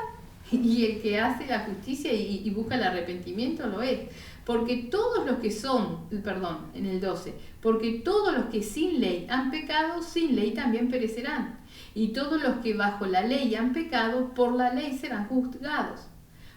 y el que hace la justicia y busca el arrepentimiento lo es. Porque todos los que en el 12, porque todos los que sin ley han pecado, sin ley también perecerán. Y todos los que bajo la ley han pecado, por la ley serán juzgados.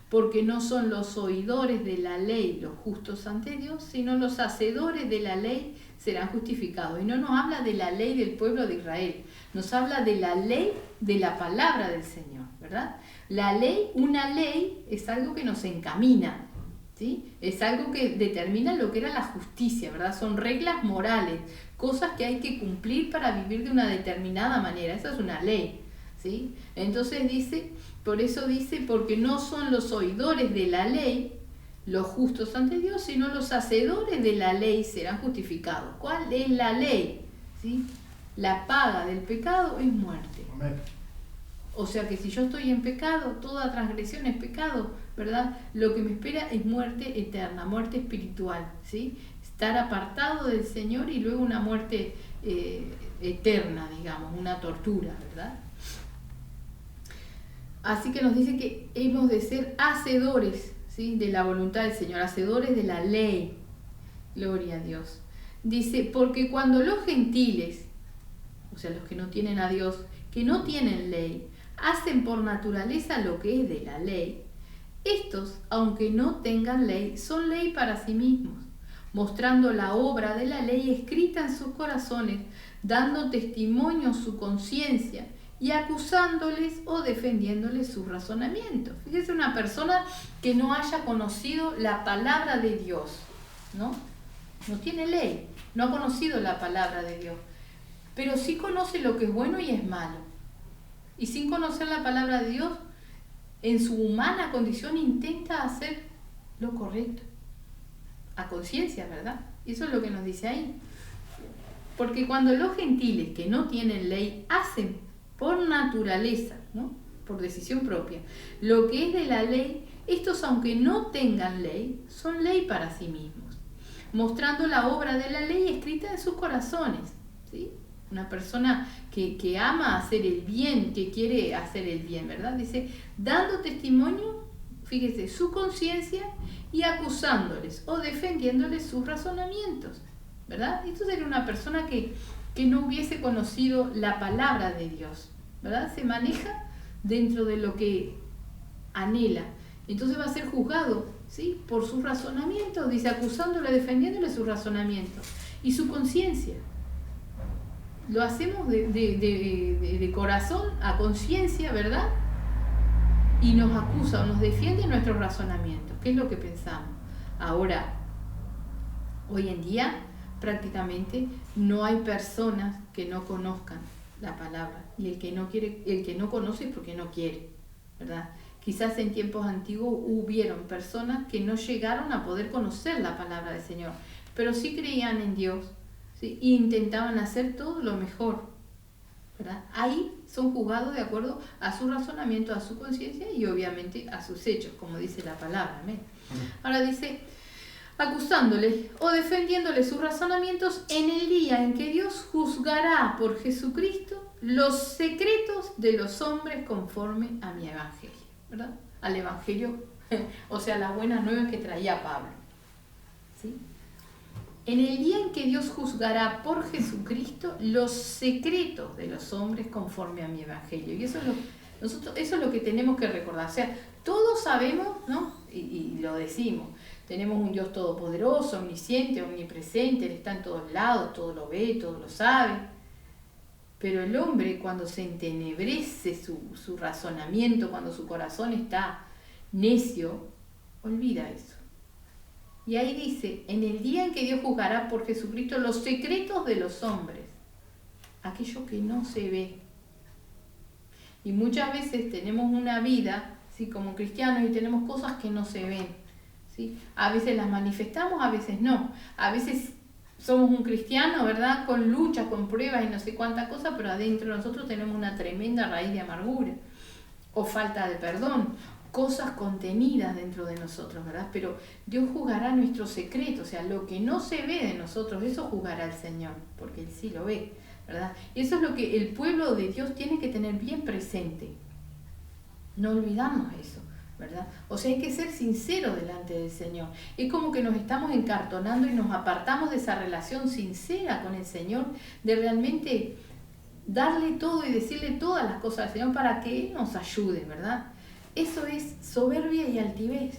Porque no son los oidores de la ley los justos ante Dios, sino los hacedores de la ley serán justificados. Y no nos habla de la ley del pueblo de Israel, nos habla de la ley de la palabra del Señor, ¿verdad? La ley, una ley, es algo que nos encamina, ¿sí? Es algo que determina lo que era la justicia, ¿verdad? Son reglas morales, cosas que hay que cumplir para vivir de una determinada manera. Esa es una ley, ¿sí? Entonces dice, por eso dice, porque no son los oidores de la ley los justos ante Dios, sino los hacedores de la ley serán justificados. ¿Cuál es la ley? ¿Sí? La paga del pecado es muerte. Amén. O sea que si yo estoy en pecado, toda transgresión es pecado, ¿verdad? Lo que me espera es muerte eterna, muerte espiritual, ¿sí? Estar apartado del Señor y luego una muerte eterna, digamos, una tortura, ¿verdad? Así que nos dice que hemos de ser hacedores, ¿sí?, de la voluntad del Señor, hacedores de la ley. Gloria a Dios. Dice, porque cuando los gentiles, o sea, los que no tienen a Dios, que no tienen ley, hacen por naturaleza lo que es de la ley, estos, aunque no tengan ley, son ley para sí mismos, mostrando la obra de la ley escrita en sus corazones, dando testimonio su conciencia y acusándoles o defendiéndoles sus razonamientos. Fíjese, una persona que no haya conocido la palabra de Dios, ¿no? No tiene ley, no ha conocido la palabra de Dios, pero sí conoce lo que es bueno y es malo. Y sin conocer la palabra de Dios, en su humana condición intenta hacer lo correcto, a conciencia, ¿verdad? Eso es lo que nos dice ahí. Porque cuando los gentiles que no tienen ley hacen por naturaleza, ¿no? Por decisión propia, lo que es de la ley, estos, aunque no tengan ley, son ley para sí mismos, mostrando la obra de la ley escrita en sus corazones, ¿sí? Una persona que ama hacer el bien, que quiere hacer el bien, ¿verdad? Dice, dando testimonio, fíjese, su conciencia y acusándoles o defendiéndoles sus razonamientos, ¿verdad? Esto sería una persona que no hubiese conocido la palabra de Dios, ¿verdad? Se maneja dentro de lo que anhela. Entonces va a ser juzgado, ¿sí? Por sus razonamientos, dice, acusándole, defendiéndole sus razonamientos y su conciencia. Lo hacemos de corazón a conciencia, ¿verdad? Y nos acusa o nos defiende nuestros razonamientos. ¿Qué es lo que pensamos? Ahora, hoy en día, prácticamente no hay personas que no conozcan la palabra. Y el que no conoce es porque no quiere, ¿verdad? Quizás en tiempos antiguos hubieron personas que no llegaron a poder conocer la palabra del Señor, pero sí creían en Dios, ¿sí? E intentaban hacer todo lo mejor, ¿verdad? Ahí son juzgados de acuerdo a su razonamiento, a su conciencia y obviamente a sus hechos, como dice la palabra. Amén. Ahora dice, acusándoles o defendiéndoles sus razonamientos en el día en que Dios juzgará por Jesucristo los secretos de los hombres conforme a mi evangelio, ¿verdad? Al evangelio, o sea, las buenas nuevas que traía Pablo, ¿sí? En el día en que Dios juzgará por Jesucristo los secretos de los hombres conforme a mi evangelio. Y eso es lo que tenemos que recordar. O sea, todos sabemos, ¿no? Y lo decimos. Tenemos un Dios todopoderoso, omnisciente, omnipresente, Él está en todos lados, todo lo ve, todo lo sabe. Pero el hombre, cuando se entenebrece su razonamiento, cuando su corazón está necio, olvida eso. Y ahí dice, en el día en que Dios juzgará por Jesucristo los secretos de los hombres, aquello que no se ve. Y muchas veces tenemos una vida, ¿sí? Como cristianos, y tenemos cosas que no se ven, ¿sí? A veces las manifestamos, a veces no. A veces somos un cristiano, ¿verdad? Con luchas, con pruebas y no sé cuántas cosas, pero adentro de nosotros tenemos una tremenda raíz de amargura o falta de perdón. Cosas contenidas dentro de nosotros, ¿verdad? Pero Dios juzgará nuestros secretos, o sea, lo que no se ve de nosotros, eso juzgará el Señor, porque Él sí lo ve, ¿verdad? Y eso es lo que el pueblo de Dios tiene que tener bien presente. No olvidamos eso, ¿verdad? O sea, hay que ser sincero delante del Señor. Es como que nos estamos encartonando y nos apartamos de esa relación sincera con el Señor, de realmente darle todo y decirle todas las cosas al Señor para que Él nos ayude, ¿verdad? Eso es soberbia y altivez.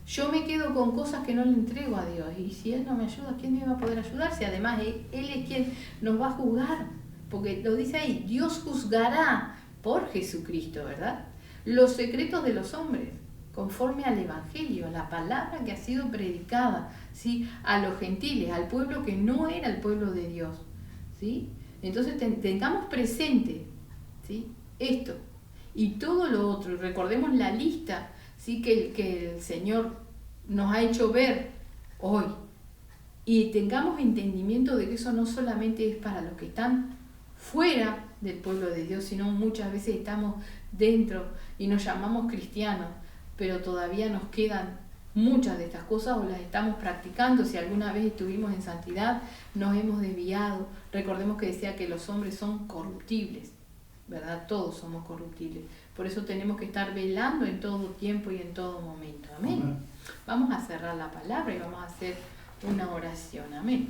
Yo me quedo con cosas que no le entrego a Dios. Y si Él no me ayuda, ¿quién me va a poder ayudar? Si además Él es quien nos va a juzgar. Porque lo dice ahí, Dios juzgará por Jesucristo, ¿verdad? Los secretos de los hombres, conforme al Evangelio, la palabra que ha sido predicada, ¿sí? A los gentiles, al pueblo que no era el pueblo de Dios, ¿sí? Entonces tengamos presente, ¿sí? Esto. Y todo lo otro, y recordemos la lista, ¿sí? que el Señor nos ha hecho ver hoy, y tengamos entendimiento de que eso no solamente es para los que están fuera del pueblo de Dios, sino muchas veces estamos dentro y nos llamamos cristianos, pero todavía nos quedan muchas de estas cosas o las estamos practicando. Si alguna vez estuvimos en santidad, nos hemos desviado. Recordemos que decía que los hombres son corruptibles, ¿verdad? Todos somos corruptibles. Por eso tenemos que estar velando en todo tiempo y en todo momento. Amén. Amén. Vamos a cerrar la palabra y vamos a hacer una oración. Amén.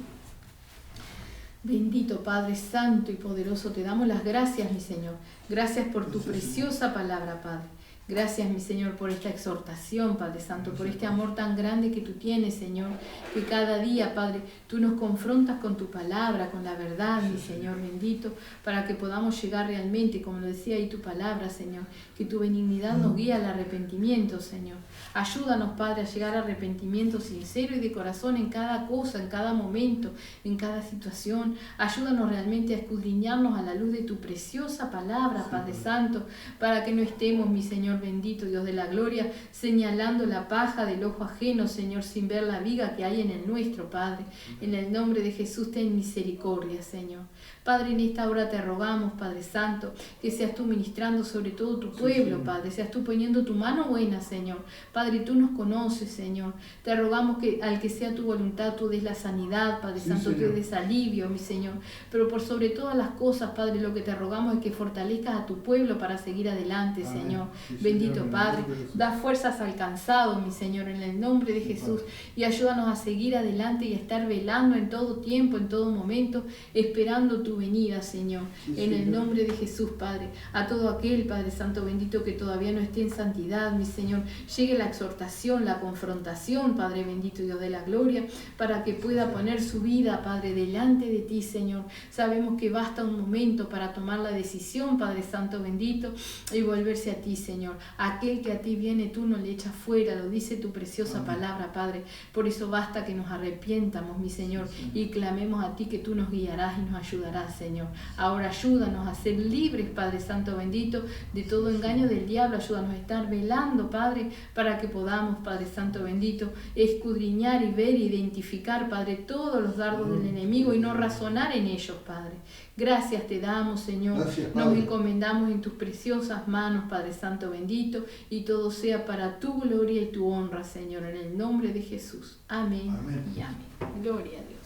Bendito Padre Santo y poderoso, te damos las gracias, mi Señor. Gracias por tu preciosa palabra, Padre. Gracias, mi Señor, por esta exhortación, Padre Santo, por este amor tan grande que tú tienes, Señor, que cada día, Padre, tú nos confrontas con tu palabra, con la verdad, mi Señor bendito, para que podamos llegar realmente, como lo decía ahí tu palabra, Señor, que tu benignidad nos guía al arrepentimiento, Señor. Ayúdanos, Padre, a llegar al arrepentimiento sincero y de corazón en cada cosa, en cada momento, en cada situación. Ayúdanos realmente a escudriñarnos a la luz de tu preciosa palabra, Padre Santo, para que no estemos, mi Señor bendito, Dios de la gloria, señalando la paja del ojo ajeno, Señor, sin ver la viga que hay en el nuestro, Padre. En el nombre de Jesús, ten misericordia, Señor. Padre, en esta hora te rogamos, Padre Santo, que seas tú ministrando sobre todo tu pueblo, Padre, seas tú poniendo tu mano buena, Señor. Padre, tú nos conoces, Señor. Te rogamos que al que sea tu voluntad, tú des la sanidad, Padre Santo, tú des alivio, mi Señor. Pero por sobre todas las cosas, Padre, lo que te rogamos es que fortalezcas a tu pueblo para seguir adelante, Amén. Señor. Sí, Bendito Señor, Padre, bendito da fuerzas al cansado, mi Señor, en el nombre de Jesús, y ayúdanos a seguir adelante y a estar velando en todo tiempo, en todo momento, esperando tu venida, Señor. Sí, En el Señor. nombre de Jesús, Padre, a todo aquel, Padre Santo bendito, que todavía no esté en santidad, mi Señor, llegue la exhortación, la confrontación, Padre bendito, Dios de la gloria, para que pueda poner su vida, Padre, delante de ti, Señor. Sabemos que basta un momento para tomar la decisión, Padre Santo bendito, y volverse a ti, Señor. Aquel que a ti viene, tú no le echas fuera, lo dice tu preciosa Amén. palabra, Padre. Por eso basta que nos arrepientamos, mi Señor, y clamemos a ti, que tú nos guiarás y nos ayudarás, Señor. Ahora ayúdanos a ser libres, Padre Santo bendito, de todo engaño del diablo. Ayúdanos a estar velando, Padre, para que podamos, Padre Santo bendito, escudriñar y ver, identificar, Padre, todos los dardos del enemigo y no razonar en ellos, Padre. Gracias te damos, Señor. Gracias, Nos Padre. encomendamos en tus preciosas manos, Padre Santo bendito, y todo sea para tu gloria y tu honra, Señor, en el nombre de Jesús. Amén, Amén. y amén. Gloria a Dios.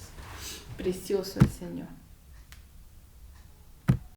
Precioso el Señor.